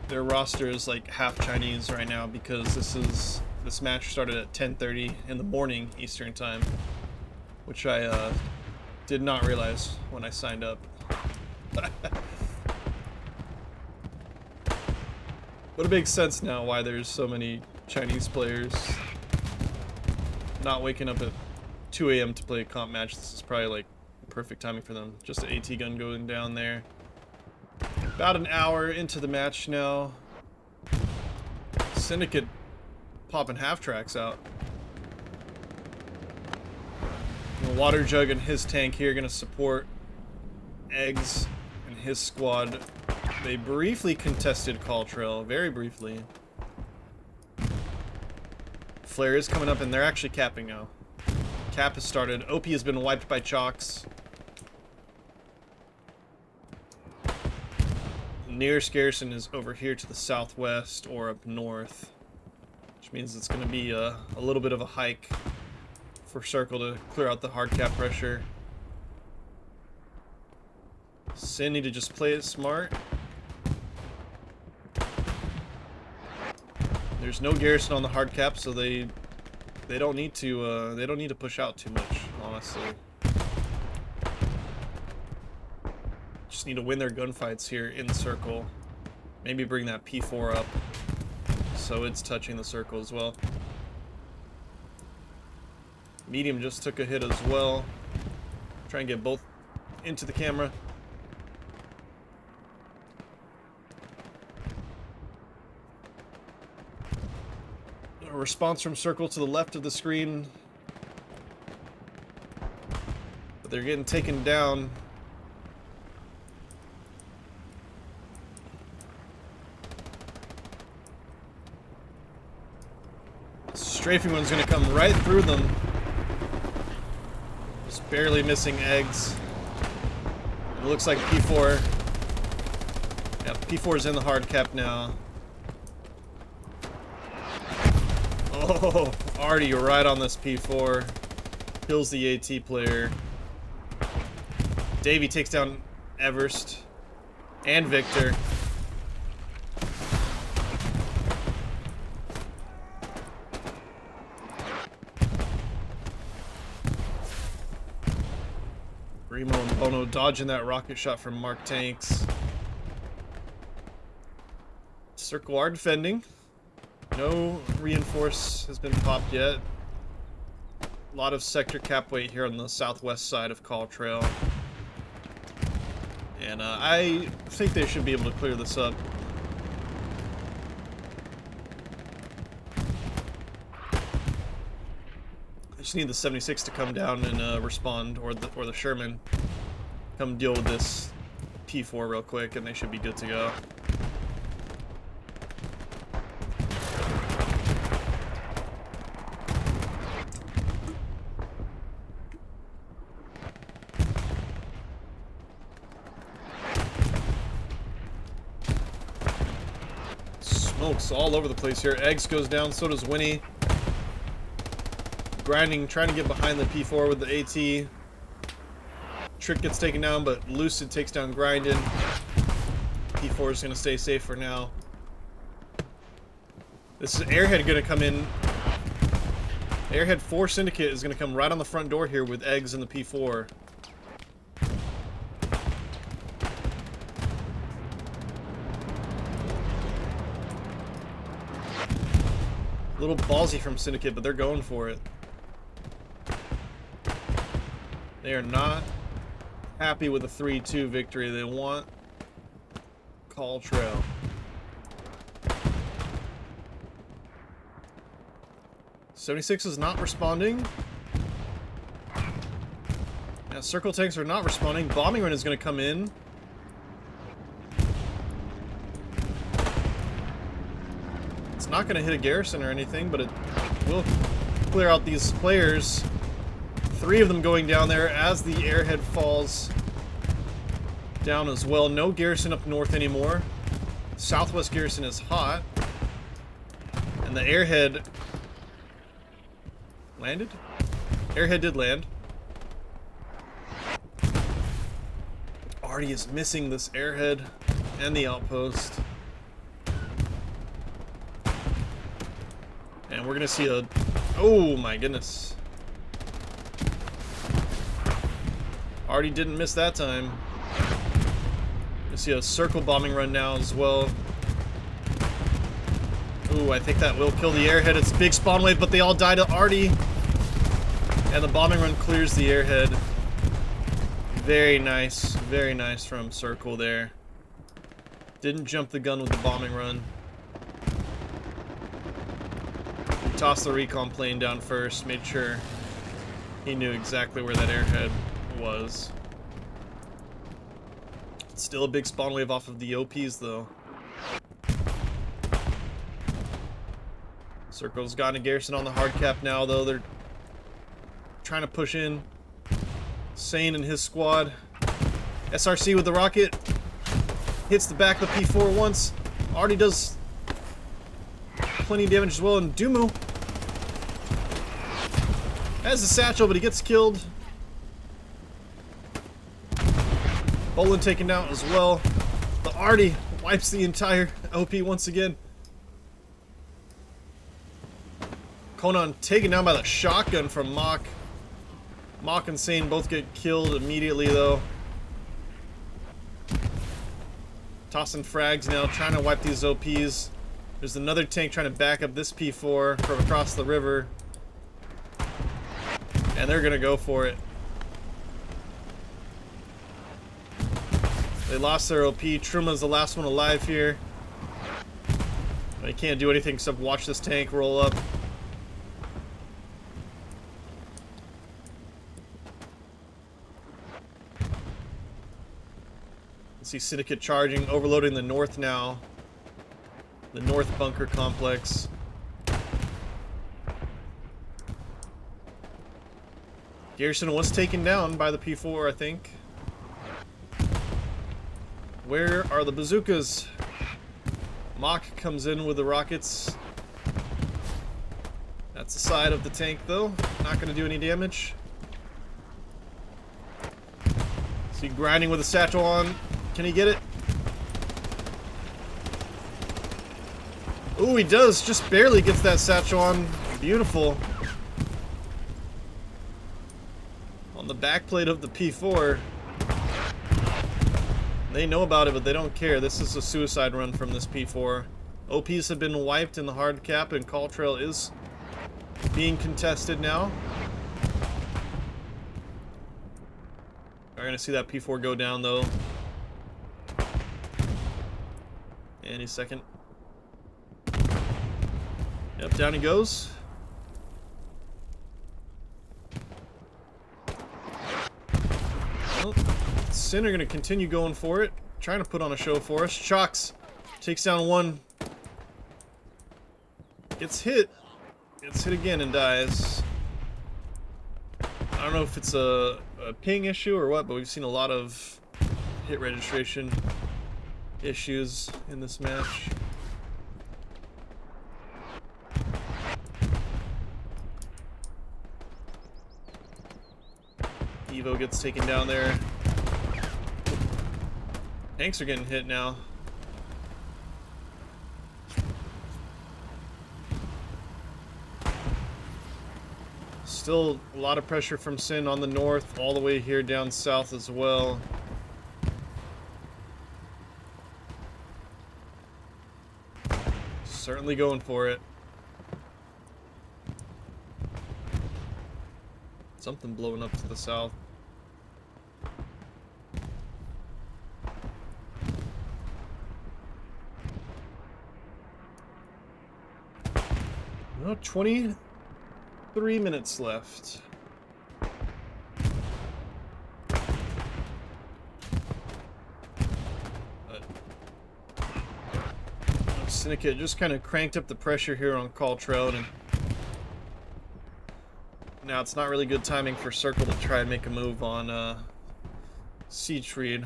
their roster is like half Chinese right now, because this match started at 10:30 in the morning Eastern time, which I did not realize when I signed up. But it makes sense now why there's so many Chinese players not waking up at 2 a.m. to play a comp match. This is probably like perfect timing for them. Just an AT gun going down there. About an hour into the match now. Syndicate popping half tracks out. Water Jug and his tank here going to support Eggs and his squad. They briefly contested Call Trail, very briefly. Flare is coming up and they're actually capping now. Cap has started. OP has been wiped by Chalks. Nearest garrison is over here to the southwest or up north, which means it's going to be a little bit of a hike for Circle to clear out the hard cap pressure. Sin need to just play it smart. There's no garrison on the hard cap, so they don't need to push out too much, honestly. Just need to win their gunfights here in the circle. Maybe bring that P4 up so it's touching the circle as well. Medium just took a hit as well. Try and get both into the camera. A response from circle to the left of the screen. But they're getting taken down. Strafing one's gonna come right through them. Just barely missing Eggs. It looks like P4. Yeah, P4's in the hard cap now. Oh, already right on this P4. Kills the AT player. Davey takes down Everst and Victor. Remo and Bono dodging that rocket shot from Mark Tanks. Circle are defending. No reinforce has been popped yet. A lot of sector cap weight here on the southwest side of Call Trail. And I think they should be able to clear this up. I just need the 76 to come down and respond, or the Sherman. Come deal with this P4 real quick, and they should be good to go. Smokes all over the place here. Eggs goes down, so does Winnie. Grinding, trying to get behind the P4 with the AT. Trick gets taken down, but Lucid takes down Grinding. P4 is going to stay safe for now. This is Airhead going to come in. Airhead 4 Syndicate is going to come right on the front door here with Eggs in the P4. A little ballsy from Syndicate, but they're going for it. They are not happy with a 3-2 victory. They want Call Trail. '76 is not responding. Now, circle tanks are not responding. Bombing run is going to come in. It's not going to hit a garrison or anything, but it will clear out these players. 3 of them going down there as the Airhead falls down as well. No garrison up north anymore. Southwest garrison is hot. And the Airhead landed? Airhead did land. Artie is missing this Airhead and the outpost. And we're gonna see a... Oh my goodness. Artie didn't miss that time. You see a circle bombing run now as well. Ooh, I think that will kill the Airhead. It's a big spawn wave, but they all die to Artie. And the bombing run clears the Airhead. Very nice from Circle there. Didn't jump the gun with the bombing run. Tossed the recon plane down first, made sure He knew exactly where that airhead was. Still a big spawn wave off of the OPs though. Circle's gotten a garrison on the hard cap now though. They're trying to push in. Sane and his squad. SRC with the rocket. Hits the back of the P4 once. Already does plenty of damage as well. And Dumu has the satchel, but he gets killed. Bolin taken down as well. The Artie wipes the entire OP once again. Conan taken down by the shotgun from Mach. Mach and Sane both get killed immediately though. Tossing frags now, trying to wipe these OPs. There's another tank trying to back up this P4 from across the river. And they're gonna go for it. They lost their OP. Truma's the last one alive here. They can't do anything except watch this tank roll up. See Syndicate charging, overloading the north now. The north bunker complex. Garrison was taken down by the P4, I think. Where are the bazookas? Mach comes in with the rockets. That's the side of the tank though. Not going to do any damage. See grinding with the satchel on. Can he get it? Ooh, he does. Just barely gets that satchel on. Beautiful. On the backplate of the P4. They know about it, but they don't care. This is a suicide run from this P4. OPs have been wiped in the hard cap, and Call Trail is being contested now. We're going to see that P4 go down, though. Any second. Yep, down he goes. Well, Sin are going to continue going for it. Trying to put on a show for us. Shocks takes down one. Gets hit. Gets hit again and dies. I don't know if it's a ping issue or what, but we've seen a lot of hit registration issues in this match. Evo gets taken down there. Tanks are getting hit now. Still a lot of pressure from Sin on the north, all the way here down south as well. Certainly going for it. Something blowing up to the south. Well, 23 minutes left. Syndicate just kind of cranked up the pressure here on Call Trail, and now it's not really good timing for Circle to try and make a move on Siegfried.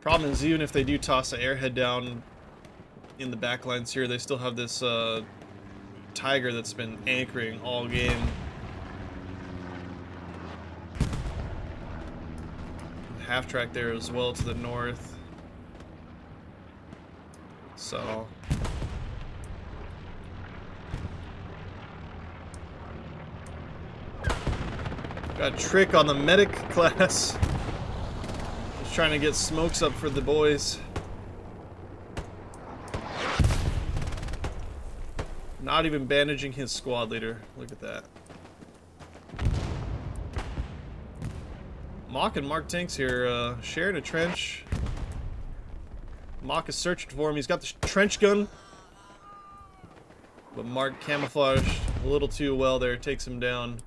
Problem is, even if they do toss an airhead down in the backlines here, they still have this Tiger that's been anchoring all game. Half track there as well to the north. So got a trick on the medic class. Just trying to get smokes up for the boys. Not even bandaging his squad leader. Look at that. Mach and Mark tanks here, sharing a trench. Mach is searching for him. He's got the trench gun. But Mark camouflaged a little too well there, takes him down.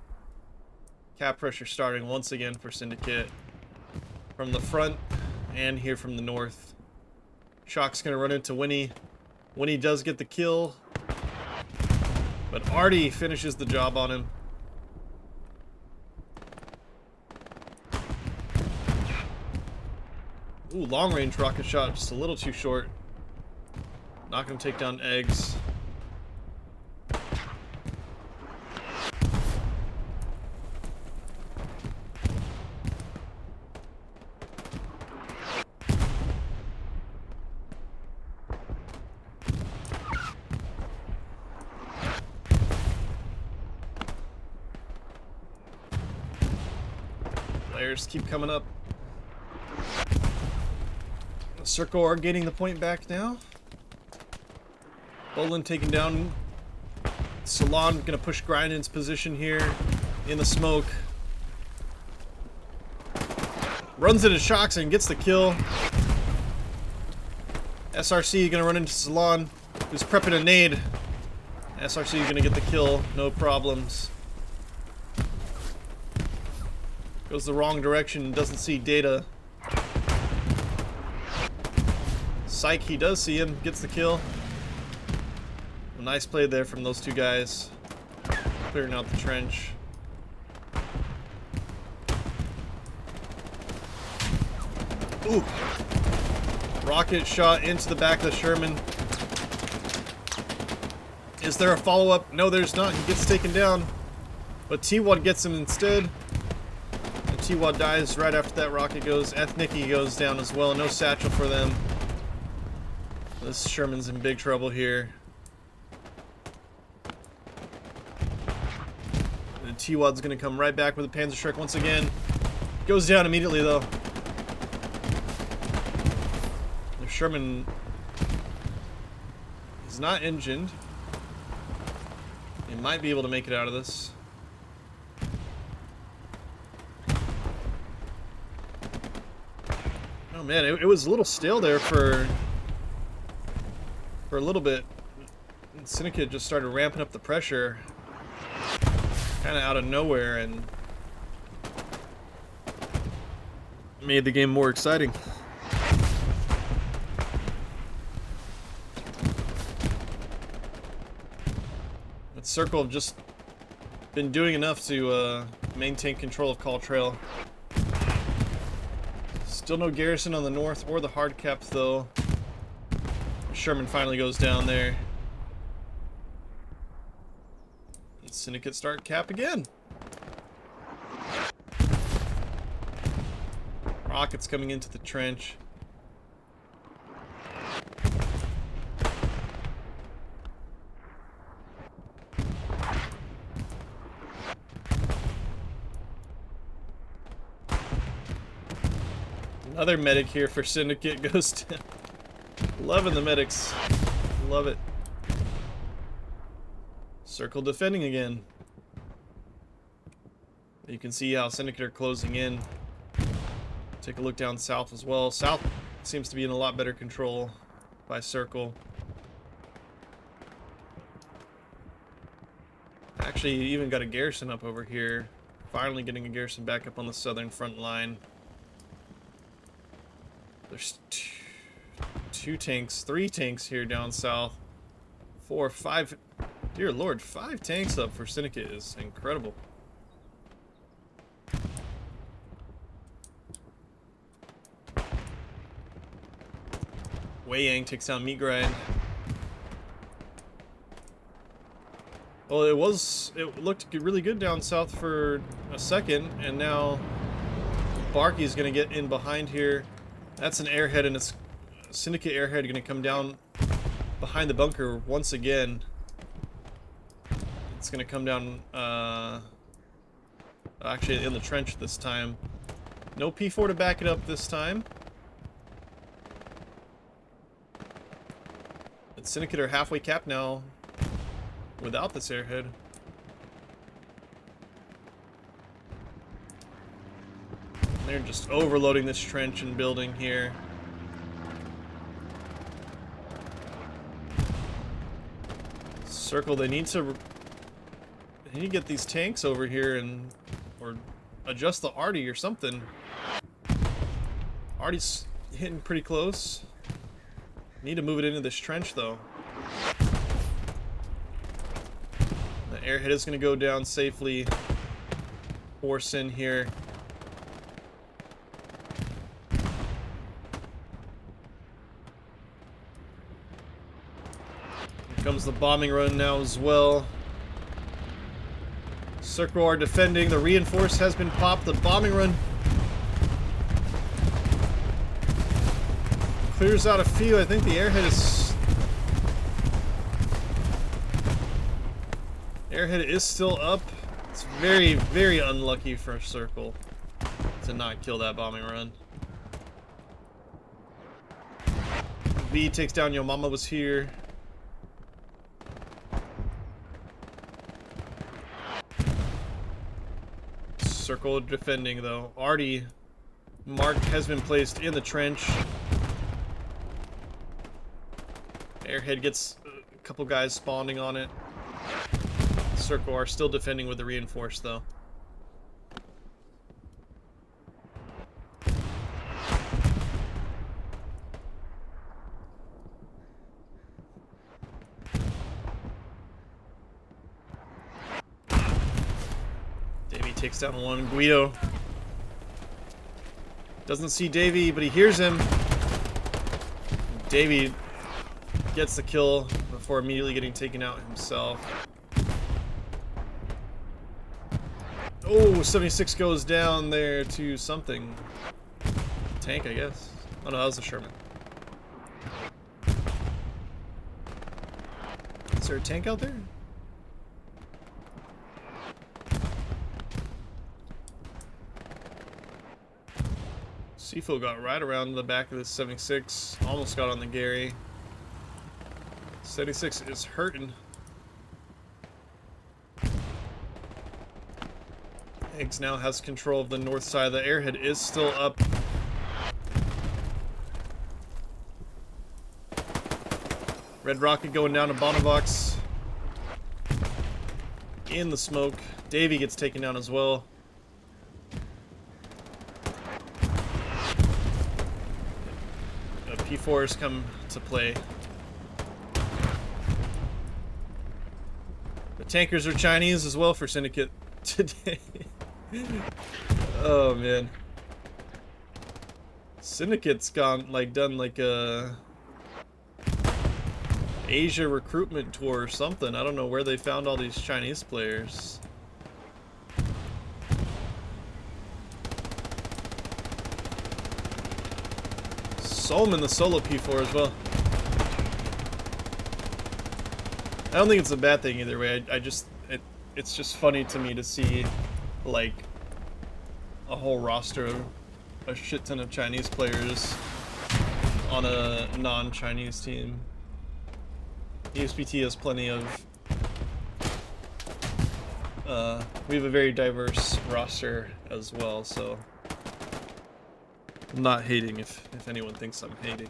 Cap pressure starting once again for Syndicate. From the front and here from the north. Shock's gonna run into Winnie. Winnie does get the kill. But Artie finishes the job on him. Ooh, long range rocket shot, just a little too short. Not gonna take down eggs. Players keep coming up. Circle are getting the point back now. Bolin taken down. Salon gonna push Grindin's position here in the smoke. Runs into Shocks and gets the kill. SRC gonna run into Salon, who's prepping a nade. SRC gonna get the kill, no problems. Goes the wrong direction, doesn't see Data. Psych, he does see him, gets the kill. A nice play there from those two guys. Clearing out the trench. Ooh. Rocket shot into the back of the Sherman. Is there a follow-up? No, there's not. He gets taken down. But T-Wad gets him instead. And T-Wad dies right after that rocket goes. Ethniki goes down as well. No satchel for them. This Sherman's in big trouble here. The T-Wad's gonna come right back with a Panzer Shrek once again. Goes down immediately though. The Sherman is not engined. He might be able to make it out of this. Oh man, it was a little stale there for a little bit. Syndicate just started ramping up the pressure kind of out of nowhere and made the game more exciting. But Circle have just been doing enough to maintain control of Call Trail. Still no garrison on the north or the hard cap though. Sherman finally goes down there. And Syndicate start cap again. Rockets coming into the trench. Another medic here for Syndicate goes down. Loving the medics. Love it. Circle defending again. You can see how Syndicate are closing in. Take a look down south as well. South seems to be in a lot better control by Circle. Actually, even got a garrison up over here. Finally getting a garrison back up on the southern front line. There's three tanks here down south. 4, 5. Dear Lord, 5 tanks up for Syndicate is incredible. Wei Yang takes down Meat Grind. Well, it looked really good down south for a second, and now Barky's gonna get in behind here. That's an airhead, and it's Syndicate airhead going to come down behind the bunker once again. It's going to come down, actually in the trench this time. No P4 to back it up this time. But Syndicate are halfway capped now without this airhead. They're just overloading this trench and building here. Circle, they need to get these tanks over here and or adjust the arty or something. Arty's hitting pretty close. Need to move it into this trench though. The airhead is going to go down safely. Force in here. Here comes the bombing run now as well. Circle are defending. The reinforce has been popped. The bombing run clears out a few. I think the airhead is still up. It's very, very unlucky for Circle to not kill that bombing run. B takes down Yo Mama Was Here. Circle defending though. Arty mark has been placed in the trench. Airhead gets a couple guys spawning on it. Circle are still defending with the reinforce though. Davey takes down one. Guido doesn't see Davey, but he hears him. Davey gets the kill before immediately getting taken out himself. Oh, 76 goes down there to something. Tank, I guess. Oh no, that was a Sherman. Is there a tank out there? Sifo got right around the back of the 76. Almost got on the Gary. 76 is hurting. Eggs now has control of the north side. The airhead is still up. Red rocket going down to bottom box. In the smoke. Davey gets taken down as well. P4s come to play. The tankers are Chinese as well for Syndicate today. Oh man. Syndicate's done like a Asia recruitment tour or something. I don't know where they found all these Chinese players. Solomon the solo P4 as well. I don't think it's a bad thing either way. It's just funny to me to see like a whole roster of a shit ton of Chinese players on a non-Chinese team. ESPT has plenty of we have a very diverse roster as well, so I'm not hating if anyone thinks I'm hating.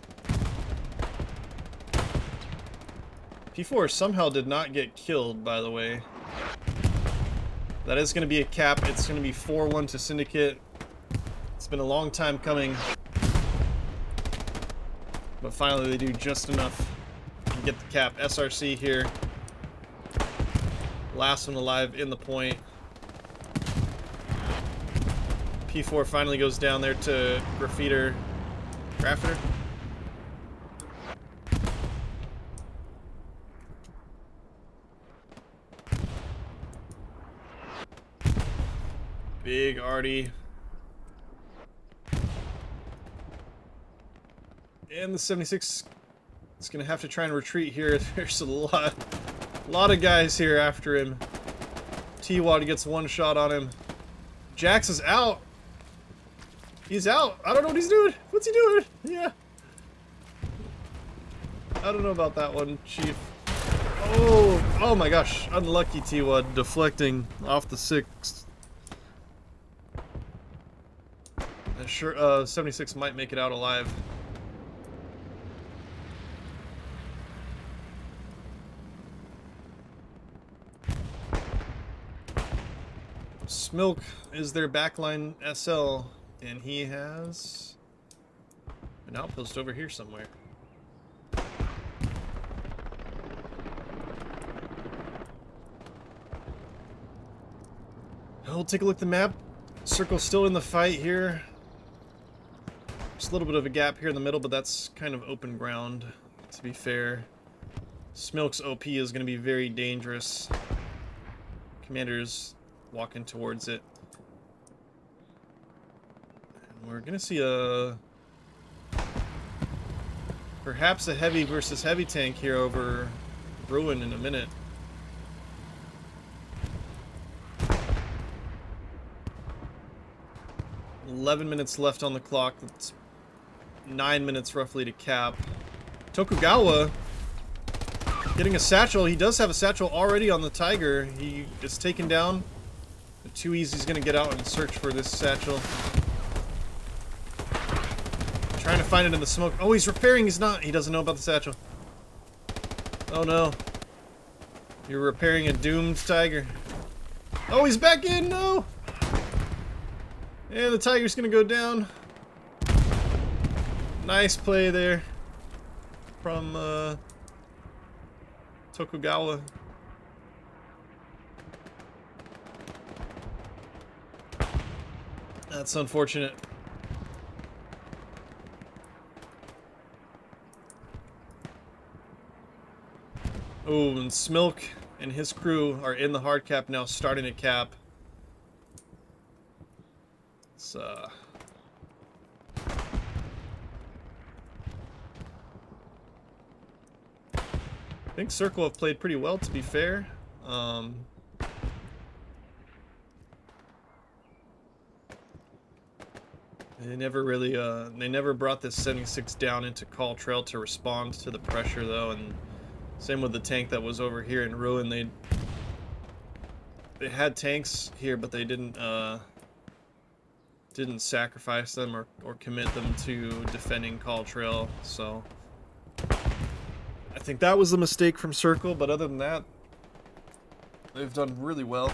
P4 somehow did not get killed, by the way. That is going to be a cap. It's going to be 4-1 to Syndicate. It's been a long time coming. But finally they do just enough to get the cap. SRC here. Last one alive in the point. P4 finally goes down there to Graffiter. Big arty. And the 76 is going to have to try and retreat here. There's a lot of guys here after him. T-Wad gets one shot on him. Jax is out. He's out. I don't know what he's doing. What's he doing? Yeah. I don't know about that one, Chief. Oh my gosh. Unlucky T-Wad deflecting off the 6th. Sure, 76 might make it out alive. Smilk is their backline SL, and he has an outpost over here somewhere. We'll take a look at the map. Circle's still in the fight here. There's a little bit of a gap here in the middle, but that's kind of open ground, to be fair. Smilk's OP is going to be very dangerous. Commander's walking towards it. And we're going to see perhaps a heavy versus heavy tank here over Ruin in a minute. 11 minutes left on the clock. That's 9 minutes roughly to cap. Tokugawa getting a satchel. He does have a satchel already on the Tiger. He is taken down. Too easy. He's going to get out and search for this satchel. Trying to find it in the smoke. Oh, he's repairing. He's not. He doesn't know about the satchel. Oh no. You're repairing a doomed Tiger. Oh, he's back in. No. And the Tiger's gonna go down. Nice play there from Tokugawa. That's unfortunate. Oh, and Smilk and his crew are in the hard cap now, starting to cap. It's, I think Circle have played pretty well, to be fair. They never really, they never brought this 76 down into Call Trail to respond to the pressure, though, and same with the tank that was over here in Ruin. They had tanks here, but they didn't sacrifice them or commit them to defending Call Trail, so I think that was a mistake from Circle, but other than that, they've done really well.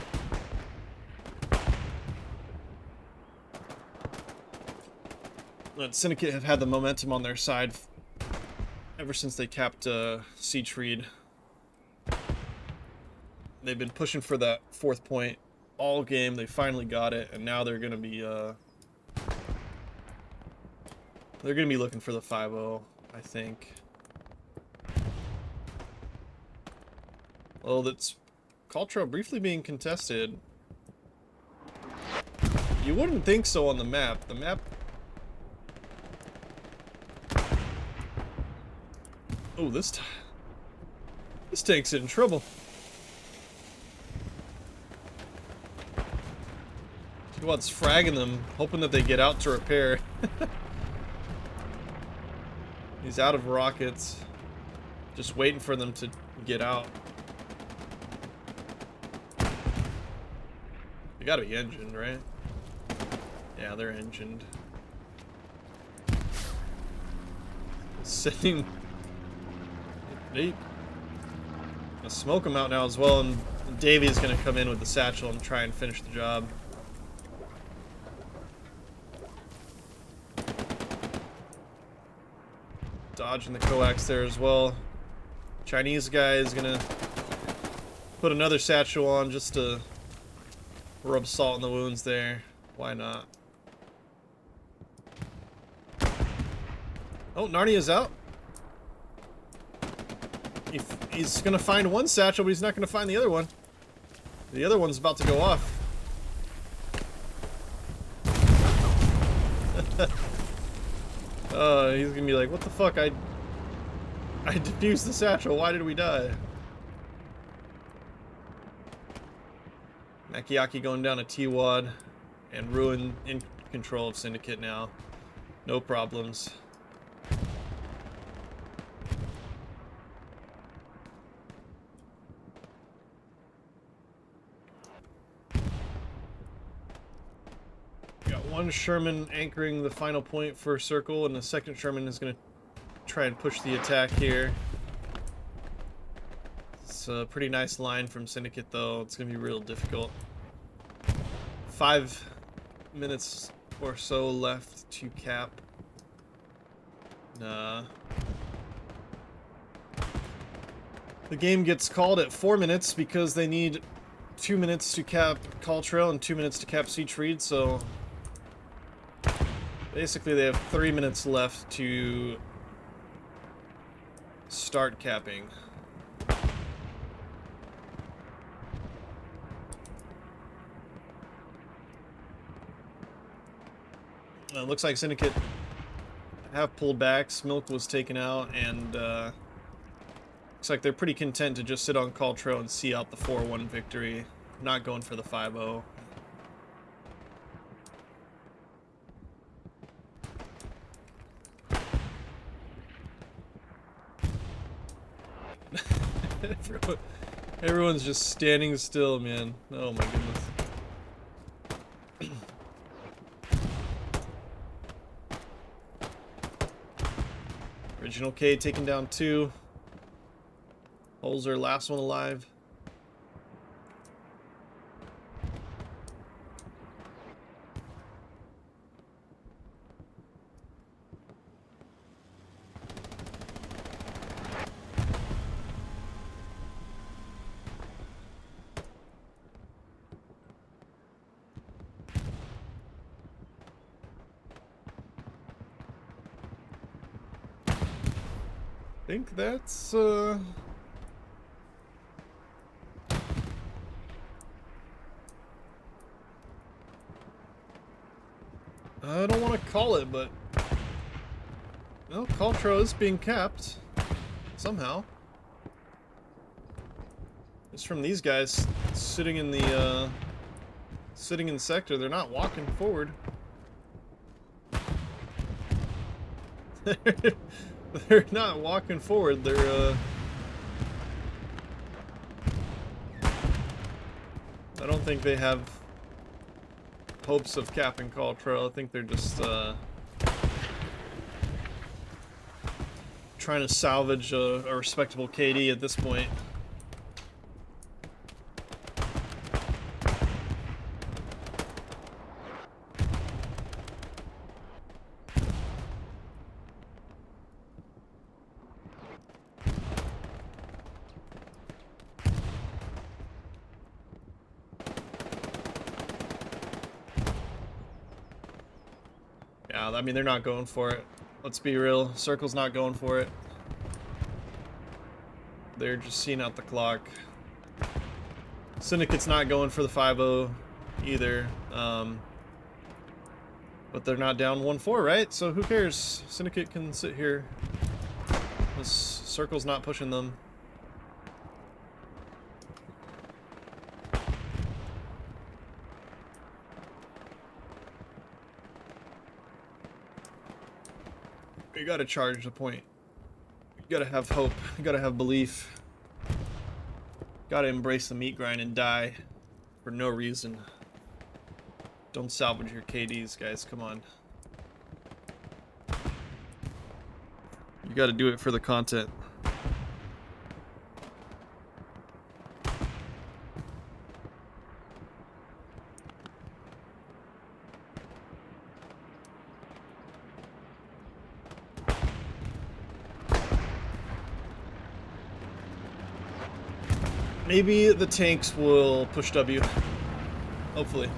Syndicate have had the momentum on their side ever since they capped Siegfried. They've been pushing for that 4th point all game. They finally got it, and now they're gonna be looking for the 5-0, I think. Well, that's Call Trail briefly being contested. You wouldn't think so on the map. The map. Oh, this tank's in trouble. What's fragging them, hoping that they get out to repair. He's out of rockets, just waiting for them to get out. They gotta be engined, right? Yeah, they're engined. Sitting. They gonna smoke them out now as well, and Davy's gonna come in with the satchel and try and finish the job. Dodging the coax there as well. Chinese guy is gonna put another satchel on just to rub salt in the wounds there. Why not? Oh, Narnia's out. He's gonna find one satchel, but he's not gonna find the other one. The other one's about to go off. He's gonna be like, what the fuck? I defused the satchel. Why did we die? Makiaki going down a T-Wad, and Ruin in control of Syndicate now. No problems. One Sherman anchoring the final point for Circle, and the second Sherman is going to try and push the attack here. It's a pretty nice line from Syndicate, though. It's going to be real difficult. 5 minutes or so left to cap. Nah. The game gets called at 4 minutes because they need 2 minutes to cap Call Trail and 2 minutes to cap Siege Reed, so basically they have 3 minutes left to start capping. It looks like Syndicate have pulled back. Milk was taken out, and looks like they're pretty content to just sit on Call Trail and see out the 4-1 victory. Not going for the 5-0. Everyone's just standing still, man. Oh my goodness. Original K taking down 2. Holzer, last one alive. I think that's I don't want to call it, but well, Call Trail is being capped somehow. It's from these guys sitting in the sector. They're not walking forward. They're not walking forward. They're I don't think they have hopes of capping Call Trail. I think they're just trying to salvage a respectable KD at this point. Yeah, I mean, they're not going for it. Let's be real. Circle's not going for it. They're just seeing out the clock. Syndicate's not going for the 5-0 either. But they're not down 1-4, right? So who cares? Syndicate can sit here. This Circle's not pushing them. You gotta charge the point. You gotta have hope. You gotta have belief. Gotta embrace the meat grind and die for no reason. Don't salvage your KDs, guys. Come on. You gotta do it for the content. Maybe the tanks will push W. Hopefully.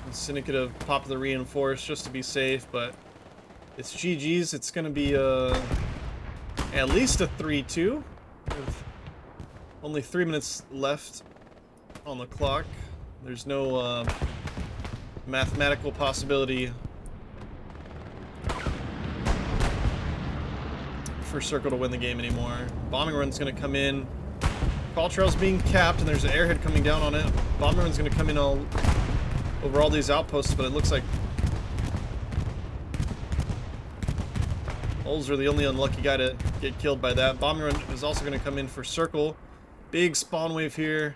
The Syndicate have popped the reinforce just to be safe, but it's GG's. It's gonna be at least a 3-2. Only 3 minutes left on the clock. There's no mathematical possibility for Circle to win the game anymore. Bombing run's gonna come in. Call Trail's being capped, and there's an airhead coming down on it. Bombing run's gonna come in over all these outposts, but it looks like Holes are the only unlucky guy to get killed by that. Bombing run is also gonna come in for Circle. Big spawn wave here.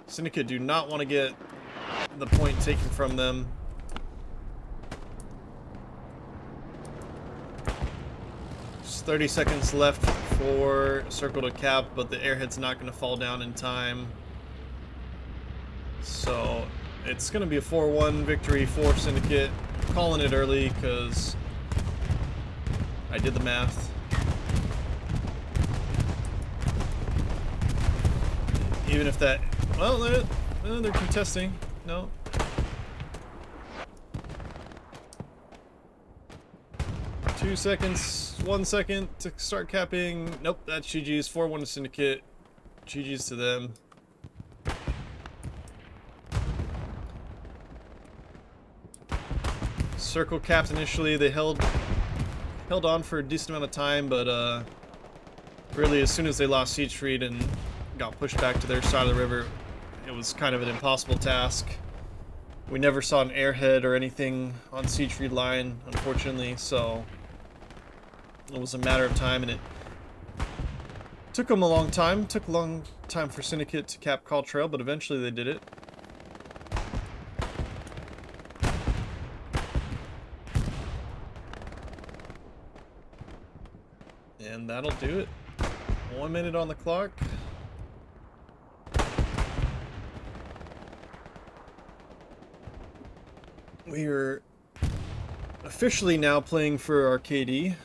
Syndicate do not want to get the point taken from them. Just 30 seconds left for Circle to cap, but the airhead's not going to fall down in time. So it's going to be a 4-1 victory for Syndicate. I'm calling it early because I did the math. Even if that... Well, they're contesting. No. Two seconds, 1 second to start capping. Nope, that's GG's. 4-1 to Syndicate. GG's to them. Circle capped initially. They held on for a decent amount of time, but really as soon as they lost Siege Freed and got pushed back to their side of the river, it was kind of an impossible task. We never saw an airhead or anything on Siege Freed line, unfortunately, so it was a matter of time, and it took them a long time. Took a long time for Syndicate to cap Call Trail, but eventually they did it. And that'll do it. 1 minute on the clock. We are officially now playing for Arcady.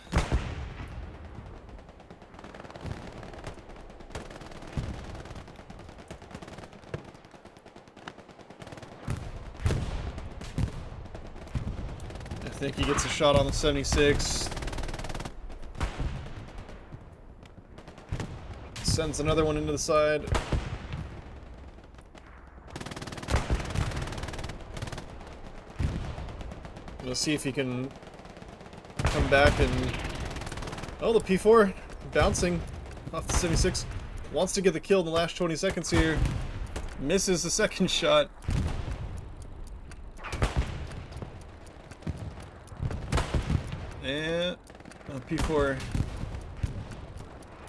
I think he gets a shot on the 76. Sends another one into the side. We'll see if he can come back and... Oh, the P4 bouncing off the 76. Wants to get the kill in the last 20 seconds here. Misses the second shot. And P4...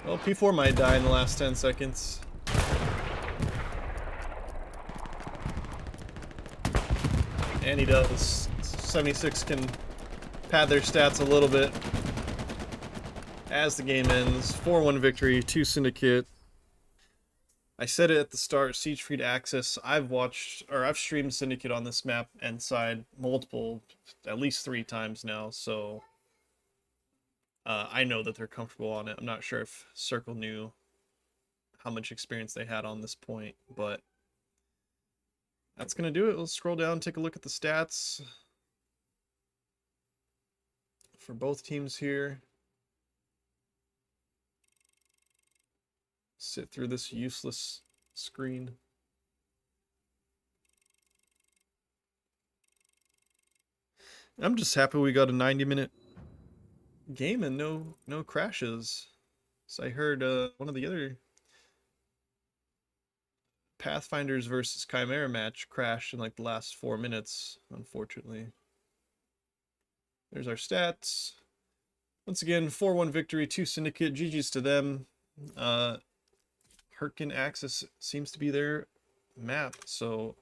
Well, P4 might die in the last 10 seconds. And he does. 76 can pad their stats a little bit as the game ends. 4-1 victory to Syndicate. I said it at the start, Siege Freed Access. I've streamed Syndicate on this map and side at least 3 times now, so I know that they're comfortable on it. I'm not sure if Circle knew how much experience they had on this point, but that's gonna do it. Let's scroll down, take a look at the stats for both teams here. Sit through this useless screen. I'm just happy we got a 90-minute game and no crashes. So I heard one of the other Pathfinders versus Chimera match crashed in like the last 4 minutes, unfortunately. There's our stats. Once again, 4-1 victory to Syndicate. GG's to them. Hurtgen Axis seems to be their map, so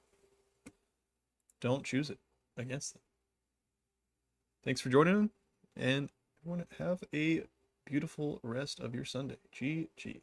don't choose it against them. Thanks for joining, and everyone have a beautiful rest of your Sunday. GG.